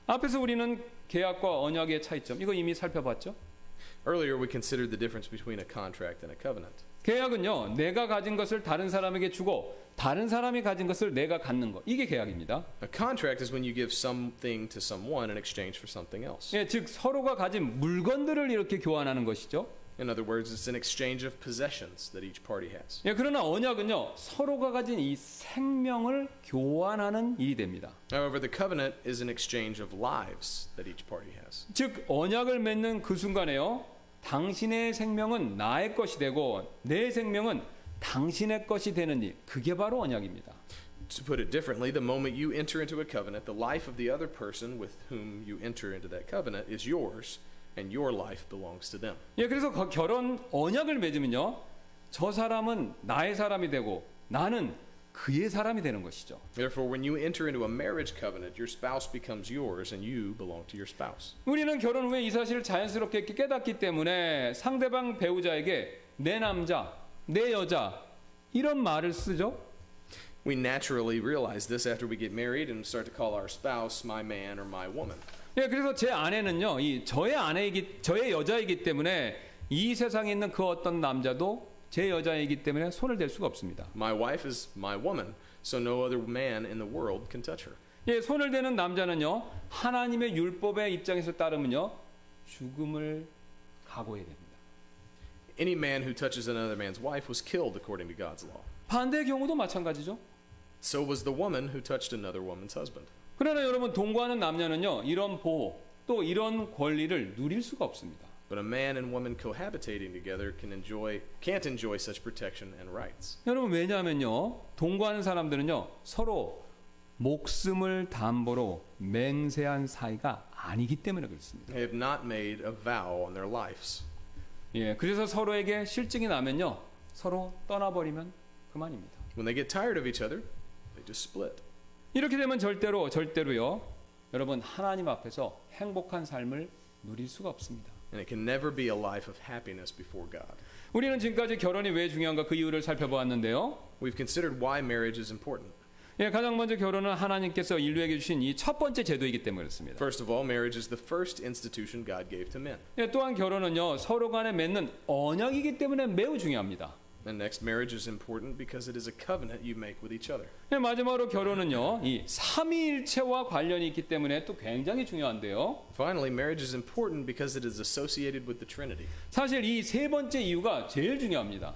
앞에서 우리는 계약과 언약의 차이점, 이거 이미 살펴봤죠? Earlier, we considered the difference between a contract and a covenant. 계약은요, 내가 가진 것을 다른 사람에게 주고 다른 사람이 가진 것을 내가 갖는 것, 이게 계약입니다. A contract is when you give something to someone in exchange for something else. 예, 즉 서로가 가진 물건들을 이렇게 교환하는 것이죠. In other words, it's an exchange of possessions that each party has. 예, 그러나 언약은요, 서로가 가진 이 생명을 교환하는 일이 됩니다. However, the covenant is an exchange of lives that each party has. 즉 언약을 맺는 그 순간에요, 당신의 생명은 나의 것이 되고 내 생명은 당신의 것이 되는 일, 그게 바로 언약입니다. To put it differently, the moment you enter into a covenant, the life of the other person with whom you enter into that covenant is yours, and your life belongs to them. 예, 그래서 결혼 언약을 맺으면요, 저 사람은 나의 사람이 되고 나는 그의 사람이 되는 것이죠. Therefore, when you enter into a marriage covenant, your spouse becomes yours, and you belong to your spouse. 우리는 결혼 후에 이 사실을 자연스럽게 깨닫기 때문에 상대방 배우자에게 내 남자, 내 여자 이런 말을 쓰죠. We naturally realize this after we get married and start to call our spouse my man or my woman. 예, 그래서 제 아내는요, 이 저의 여자이기 때문에 이 세상에 있는 그 어떤 남자도 제 여자이기 때문에 손을 댈 수가 없습니다. My wife is my woman, so no other man in the world can touch her. 예, 손을 대는 남자는요, 하나님의 율법의 입장에서 따르면요, 죽음을 각오해야 됩니다. Any man who touches another man's wife was killed according to God's law. 반대의 경우도 마찬가지죠. So was the woman who touched another woman's husband. 그러나 여러분, 동거하는 남녀는요, 이런 보호 또 이런 권리를 누릴 수가 없습니다. But a man and woman cohabitating together can't enjoy such protection and rights. 여러분, 왜냐하면요, 동거하는 사람들은요, 서로 목숨을 담보로 맹세한 사이가 아니기 때문에 그렇습니다. They have not made a vow on their lives. 예, 그래서 서로에게 실증이 나면요, 서로 떠나버리면 그만입니다. When they get tired of each other, they just split. 이렇게 되면 절대로요, 여러분, 하나님 앞에서 행복한 삶을 누릴 수가 없습니다. And it can never be a life of happiness before God. 우리는 지금까지 결혼이 왜 중요한가 그 이유를 살펴보았는데요. We've considered why marriage is important. 예, 가장 먼저 결혼은 하나님께서 인류에게 주신 이 첫 번째 제도이기 때문에 그렇습니다. First of all, marriage is the first institution God gave to men. 예, 또한 결혼은요, 서로 간에 맺는 언약이기 때문에 매우 중요합니다. And next, marriage is important because it is a covenant you make with each other. 예, 마지막으로 결혼은요, 이 삼위일체와 관련이 있기 때문에 또 굉장히 중요한데요. Finally, marriage is important because it is associated with the Trinity. 사실 이 세 번째 이유가 제일 중요합니다.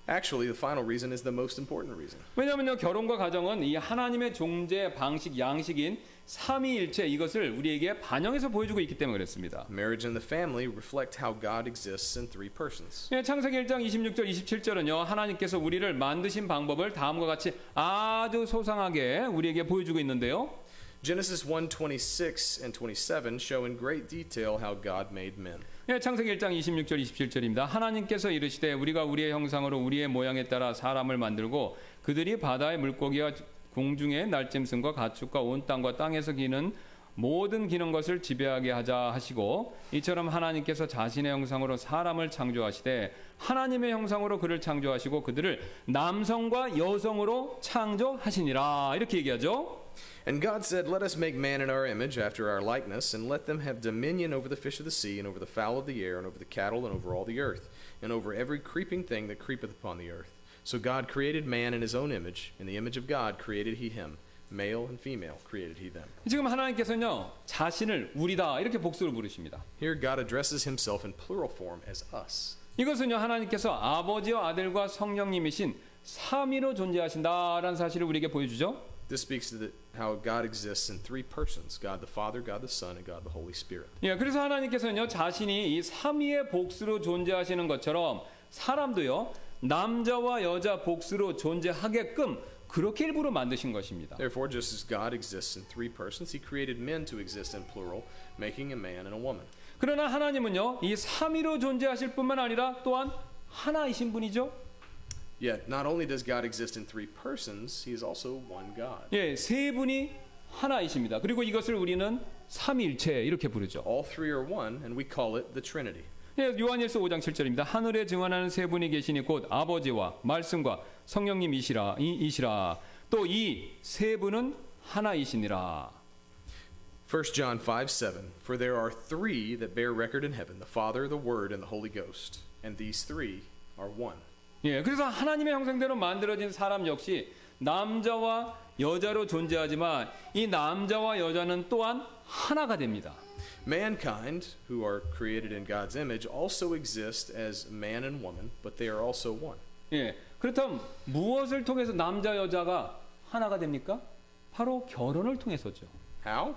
Actually, the final reason is the most important reason. 왜냐하면요, 결혼과 가정은 이 하나님의 존재 방식, 양식인 삼위일체 이것을 우리에게 반영해서 보여주고 있기 때문에 그렇습니다. Marriage and the family reflect how God exists in three persons. 예, 창세기 1장 26절, 27절은요, 하나님께서 우리를 만드신 방법을 다음과 같이 아주 소상하게 우리에게 보여주고 있는데요. Genesis 1:26 and 27 show in great detail how God made men. 예, 창세기 1장 26절 27절입니다. 하나님께서 이르시되 우리가 우리의 형상으로 우리의 모양에 따라 사람을 만들고 그들이 바다의 물고기와 공중의 날짐승과 가축과 온 땅과 땅에서 기는 모든 기는 것을 지배하게 하자 하시고 이처럼 하나님께서 자신의 형상으로 사람을 창조하시되 하나님의 형상으로 그를 창조하시고 그들을 남성과 여성으로 창조하시니라 이렇게 얘기하죠. And God said, Let us make man in our image, after our likeness, and let them have dominion over the fish of the sea, and over the fowl of the air, and over the cattle, and over all the earth, and over every creeping thing that creepeth upon the earth. So God created man in his own image. In the image of God created he him. Male and female created he them. 지금 하나님께서는요 자신을 우리다 이렇게 복수로 부르십니다. Here God addresses himself in plural form as us. 이것은요 하나님께서 아버지와 아들과 성령님이신 삼위로 존재하신다라는 사실을 우리에게 보여주죠. This speaks to how God exists in three persons: God the Father, God the Son, and God the Holy Spirit. 예, 그래서 하나님께서는요 자신이 이 삼위의 복수로 존재하시는 것처럼 사람도요 남자와 여자 복수로 존재하게끔 그렇게 일부러 만드신 것입니다. Therefore, just as God exists in three persons, he created men to exist in plural, making a man and a woman. 그러나 하나님은요 이 삼위로 존재하실 뿐만 아니라 또한 하나이신 분이죠. Yet, not only does God exist in three persons, he is also one God. 예, 세 분이 하나이십니다. 그리고 이것을 우리는 삼위일체 이렇게 부르죠. All three are one, and we call it the Trinity. 예, 요한일서 5장 7절입니다. 하늘에 증언하는 세 분이 계시니 곧 아버지와 말씀과 성령님이시라. 또 이 세 분은 하나이시니라. 1 John 5:7 For there are three that bear record in heaven, the Father, the Word, and the Holy Ghost, and these three are one. 예, 그래서 하나님의 형상대로 만들어진 사람 역시 남자와 여자로 존재하지만 이 남자와 여자는 또한 하나가 됩니다. Mankind, who are created in God's image, also exist as man and woman, but they are also one. 예, 그렇다면 무엇을 통해서 남자 여자가 하나가 됩니까? 바로 결혼을 통해서죠. How?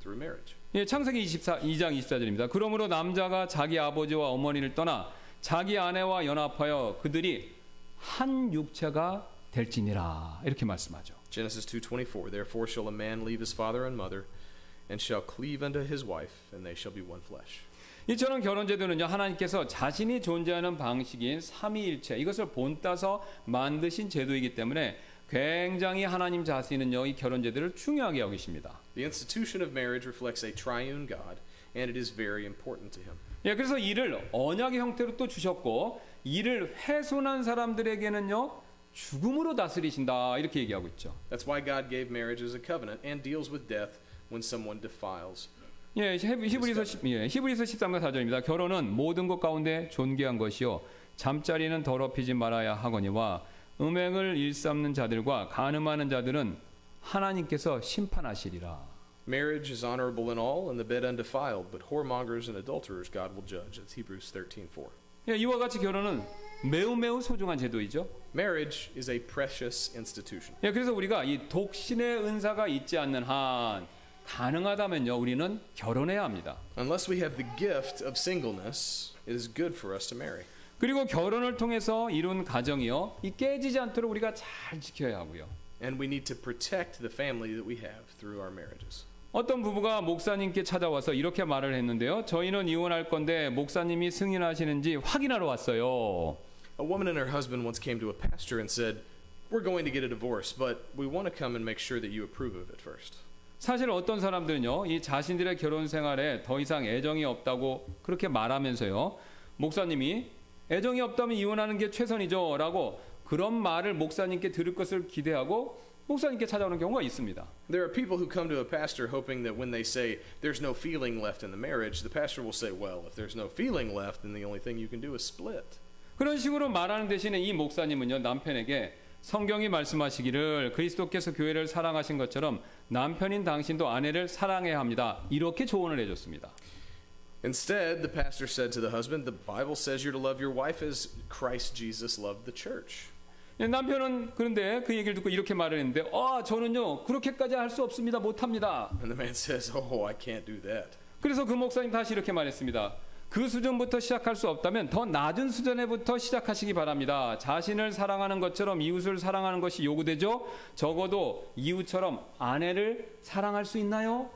Through marriage. 예, 창세기 2장 24절입니다. 그러므로 남자가 자기 아버지와 어머니를 떠나 자기 아내와 연합하여 그들이 한 육체가 될지니라 이렇게 말씀하죠. Genesis 2:24 Therefore shall a man leave his father and mother and shall cleave unto his wife, and they shall be one flesh. 이처럼 결혼제도는요 하나님께서 자신이 존재하는 방식인 삼위일체 이것을 본따서 만드신 제도이기 때문에 굉장히 하나님 자신은요 이 결혼제도를 중요하게 여기십니다. The institution of marriage reflects a triune God, and it is very important to him. 예, 그래서 이를 언약의 형태로 또 주셨고 이를 훼손한 사람들에게는요 죽음으로 다스리신다 이렇게 얘기하고 있죠. That's why God gave marriage as a covenant and deals with death when someone defiles. 예, 히브리서 13장 4절입니다. 결혼은 모든 것 가운데 존귀한 것이요 잠자리는 더럽히지 말아야 하거니와 음행을 일삼는 자들과 간음하는 자들은 하나님께서 심판하시리라. Marriage is honorable in all, and the bed undefiled, but whoremongers and adulterers God will judge. That's Hebrews 13:4. 예, 이와 같이 결혼은 매우 소중한 제도이죠. Marriage is a precious institution. 예, 그래서 우리가 이 독신의 은사가 있지 않는 한 가능하다면요 우리는 결혼해야 합니다. Unless we have the gift of singleness, it is good for us to marry. 그리고 결혼을 통해서 이룬 가정이요 이 깨지지 않도록 우리가 잘 지켜야 하고요. And we need to protect the family that we have through our marriages. 어떤 부부가 목사님께 찾아와서 이렇게 말을 했는데요. 저희는 이혼할 건데 목사님이 승인하시는지 확인하러 왔어요. A woman and her husband once came to a pastor and said, "We're going to get a divorce, but we want to come and make sure that you approve of it first." 사실 어떤 사람들은요, 이 자신들의 결혼 생활에 더 이상 애정이 없다고 그렇게 말하면서요, 목사님이 애정이 없다면 이혼하는 게 최선이죠라고 그런 말을 목사님께 들을 것을 기대하고 목사님께 찾아오는 경우가 있습니다. There are people who come to a pastor hoping that when they say there's no feeling left in the marriage, the pastor will say, "Well, if there's no feeling left, then the only thing you can do is split." 그런 식으로 말하는 대신에 이 목사님은요, 남편에게 성경이 말씀하시기를 그리스도께서 교회를 사랑하신 것처럼 남편인 당신도 아내를 사랑해야 합니다. 이렇게 조언을 해줬습니다. Instead, the pastor said to the husband, "The Bible says you're to love your wife as Christ Jesus loved the church." 남편은 그런데 그 얘기를 듣고 이렇게 말을 했는데 저는요 그렇게까지 할 수 없습니다. 못합니다. And the man says, "Oh, I can't do that." 그래서 그 목사님 다시 이렇게 말했습니다. 그 수준부터 시작할 수 없다면 더 낮은 수준에부터 시작하시기 바랍니다. 자신을 사랑하는 것처럼 이웃을 사랑하는 것이 요구되죠. 적어도 이웃처럼 아내를 사랑할 수 있나요?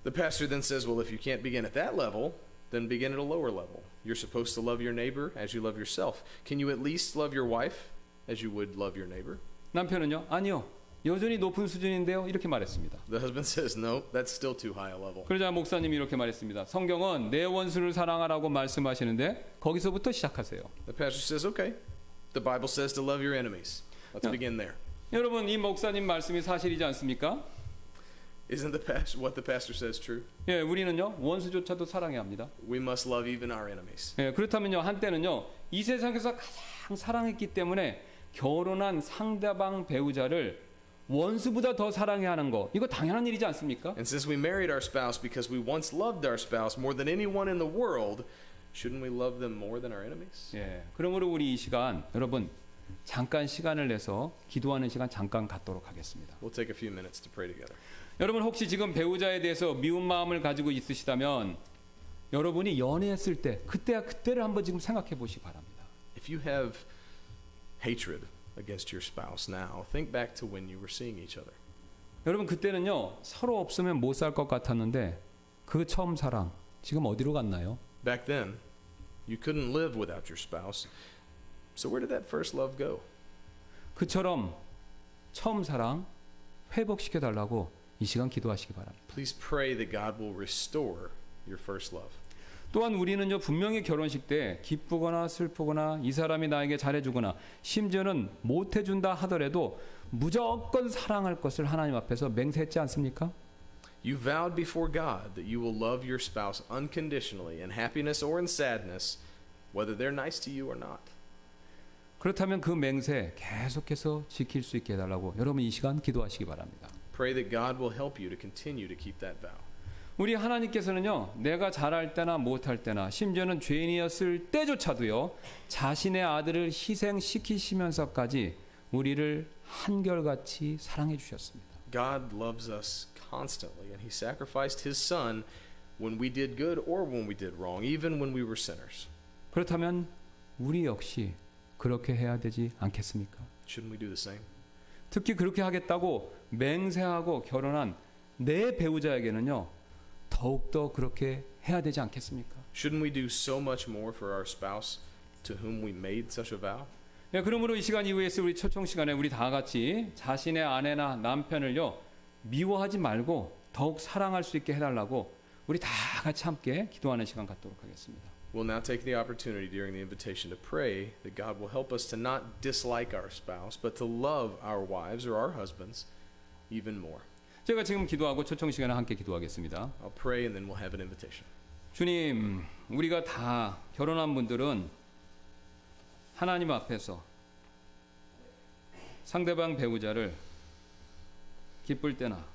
The pastor then says, "Well, if you can't begin at that level, then begin at a lower level. You're supposed to love your neighbor as you love yourself. Can you at least love your wife as you would love your neighbor? 남편은요, 아니요, 여전히 높은 수준인데요, 이렇게 말했습니다. The husband says, no, that's still too high a level. 그러자 목사님이 이렇게 말했습니다. 성경은 내 원수를 사랑하라고 말씀하시는데 거기서부터 시작하세요. The pastor says, okay, the Bible says to love your enemies. Let's begin there. 여러분, 이 목사님 말씀이 사실이지 않습니까? Isn't what the pastor says true? 예, 우리는요, 원수조차도 사랑해야 합니다. We must love even our enemies. 예, 그렇다면요, 한때는요, 이 세상에서 가장 사랑했기 때문에 결혼한 상대방 배우자를 원수보다 더 사랑해야 하는 거, 이거 당연한 일이지 않습니까? And since we married our spouse because we once loved our spouse more than anyone in the world, shouldn't we love them more than our enemies? 예, 그러므로 우리 이 시간, 여러분, 잠깐 시간을 내서 기도하는 시간 잠깐 갖도록 하겠습니다. We'll take a few minutes to pray together. 여러분, 혹시 지금 배우자에 대해서 미운 마음을 가지고 있으시다면 여러분이 연애했을 때 그때를 한번 지금 생각해 보시기 바랍니다. If you have hatred against your spouse now, think back to when you were seeing each other. 여러분, 그때는요, 서로 없으면 못 살 것 같았는데 그 처음 사랑 지금 어디로 갔나요? Back then, you couldn't live without your spouse. So where did that first love go? 그처럼 처음 사랑 회복시켜 달라고 이 시간 기도하시기 바랍니다. Please pray that God will restore your first love. 또한 우리는요, 분명히 결혼식 때 기쁘거나 슬프거나 이 사람이 나에게 잘해주거나 심지어는 못해준다 하더라도 무조건 사랑할 것을 하나님 앞에서 맹세했지 않습니까? You vowed before God that you will love your spouse unconditionally in happiness or in sadness, whether they're nice to you or not. 그렇다면 그 맹세 계속해서 지킬 수 있게 해달라고 여러분 이 시간 기도하시기 바랍니다. Pray that God will help you to continue to keep that vow. 우리 하나님께서는요, 내가 잘할 때나 못할 때나 심지어는 죄인이었을 때조차도요, 자신의 아들을 희생시키시면서까지 우리를 한결같이 사랑해 주셨습니다. God loves us constantly, and He sacrificed His Son when we did good or when we did wrong, even when we were sinners. 그렇다면 우리 역시 그렇게 해야 되지 않겠습니까? Shouldn't we do the same? 특히 그렇게 하겠다고 맹세하고 결혼한 내 배우자에게는요, 더욱더 그렇게 해야 되지 않겠습니까? Shouldn't we do so much more for our spouse to whom we made such a vow? 예, 그러므로 이 시간 이후에 우리 초청 시간에 우리 다 같이 자신의 아내나 남편을요, 미워하지 말고 더욱 사랑할 수 있게 해달라고 우리 다 같이 함께 기도하는 시간 갖도록 하겠습니다. We'll now take the opportunity during the invitation to pray that God will help us to not dislike our spouse, but to love our wives or our husbands even more. 제가 지금 기도하고 초청 시간에 함께 기도하겠습니다. I'll pray and then we'll have an invitation. 주님, 우리가 다 결혼한 분들은 하나님 앞에서 상대방 배우자를 기쁠 때나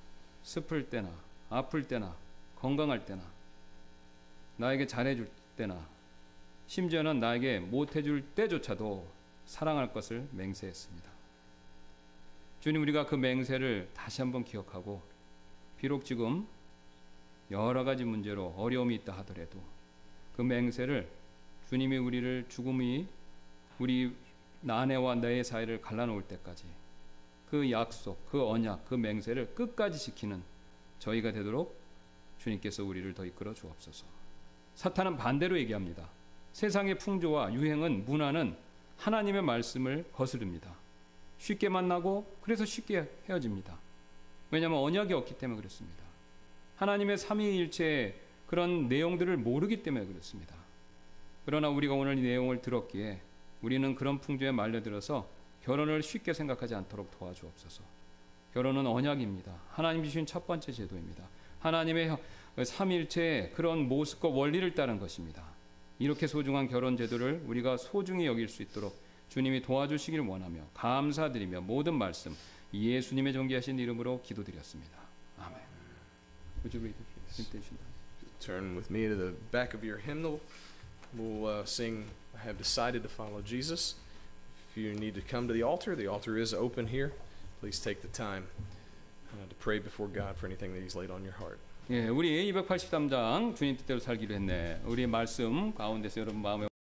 슬플 때나 아플 때나 건강할 때나 나에게 잘해줄 때나 심지어는 나에게 못해줄 때조차도 사랑할 것을 맹세했습니다. 주님, 우리가 그 맹세를 다시 한번 기억하고 비록 지금 여러 가지 문제로 어려움이 있다 하더라도 그 맹세를 주님이 우리를 죽음이 우리 아내와 내 사이를 갈라놓을 때까지 그 약속, 그 언약, 그 맹세를 끝까지 지키는 저희가 되도록 주님께서 우리를 더 이끌어 주옵소서. 사탄은 반대로 얘기합니다. 세상의 풍조와 유행은 문화는 하나님의 말씀을 거스릅니다. 쉽게 만나고 그래서 쉽게 헤어집니다. 왜냐하면 언약이 없기 때문에 그렇습니다. 하나님의 삼위일체의 그런 내용들을 모르기 때문에 그렇습니다. 그러나 우리가 오늘 이 내용을 들었기에 우리는 그런 풍조에 말려들어서 결혼을 쉽게 생각하지 않도록 도와주옵소서. 결혼은 언약입니다. 하나님 주신 첫 번째 제도입니다. 하나님의 삼위일체의 그런 모습과 원리를 따른 것입니다. 이렇게 소중한 결혼 제도를 우리가 소중히 여길 수 있도록 주님이 도와주시기를 원하며 감사드리며 모든 말씀 예수님의 존귀하신 이름으로 기도드렸습니다. 아멘. Would you read the invitation? Turn with me to the back of your hymnal. We'll sing I have decided to follow Jesus. If you need to come to the altar is open here. Please take the time to pray before God for anything that He's laid on your heart. 예, 우리 283장 주님 뜻대로 살기로 했네. 우리 말씀 가운데서 여러분 마음에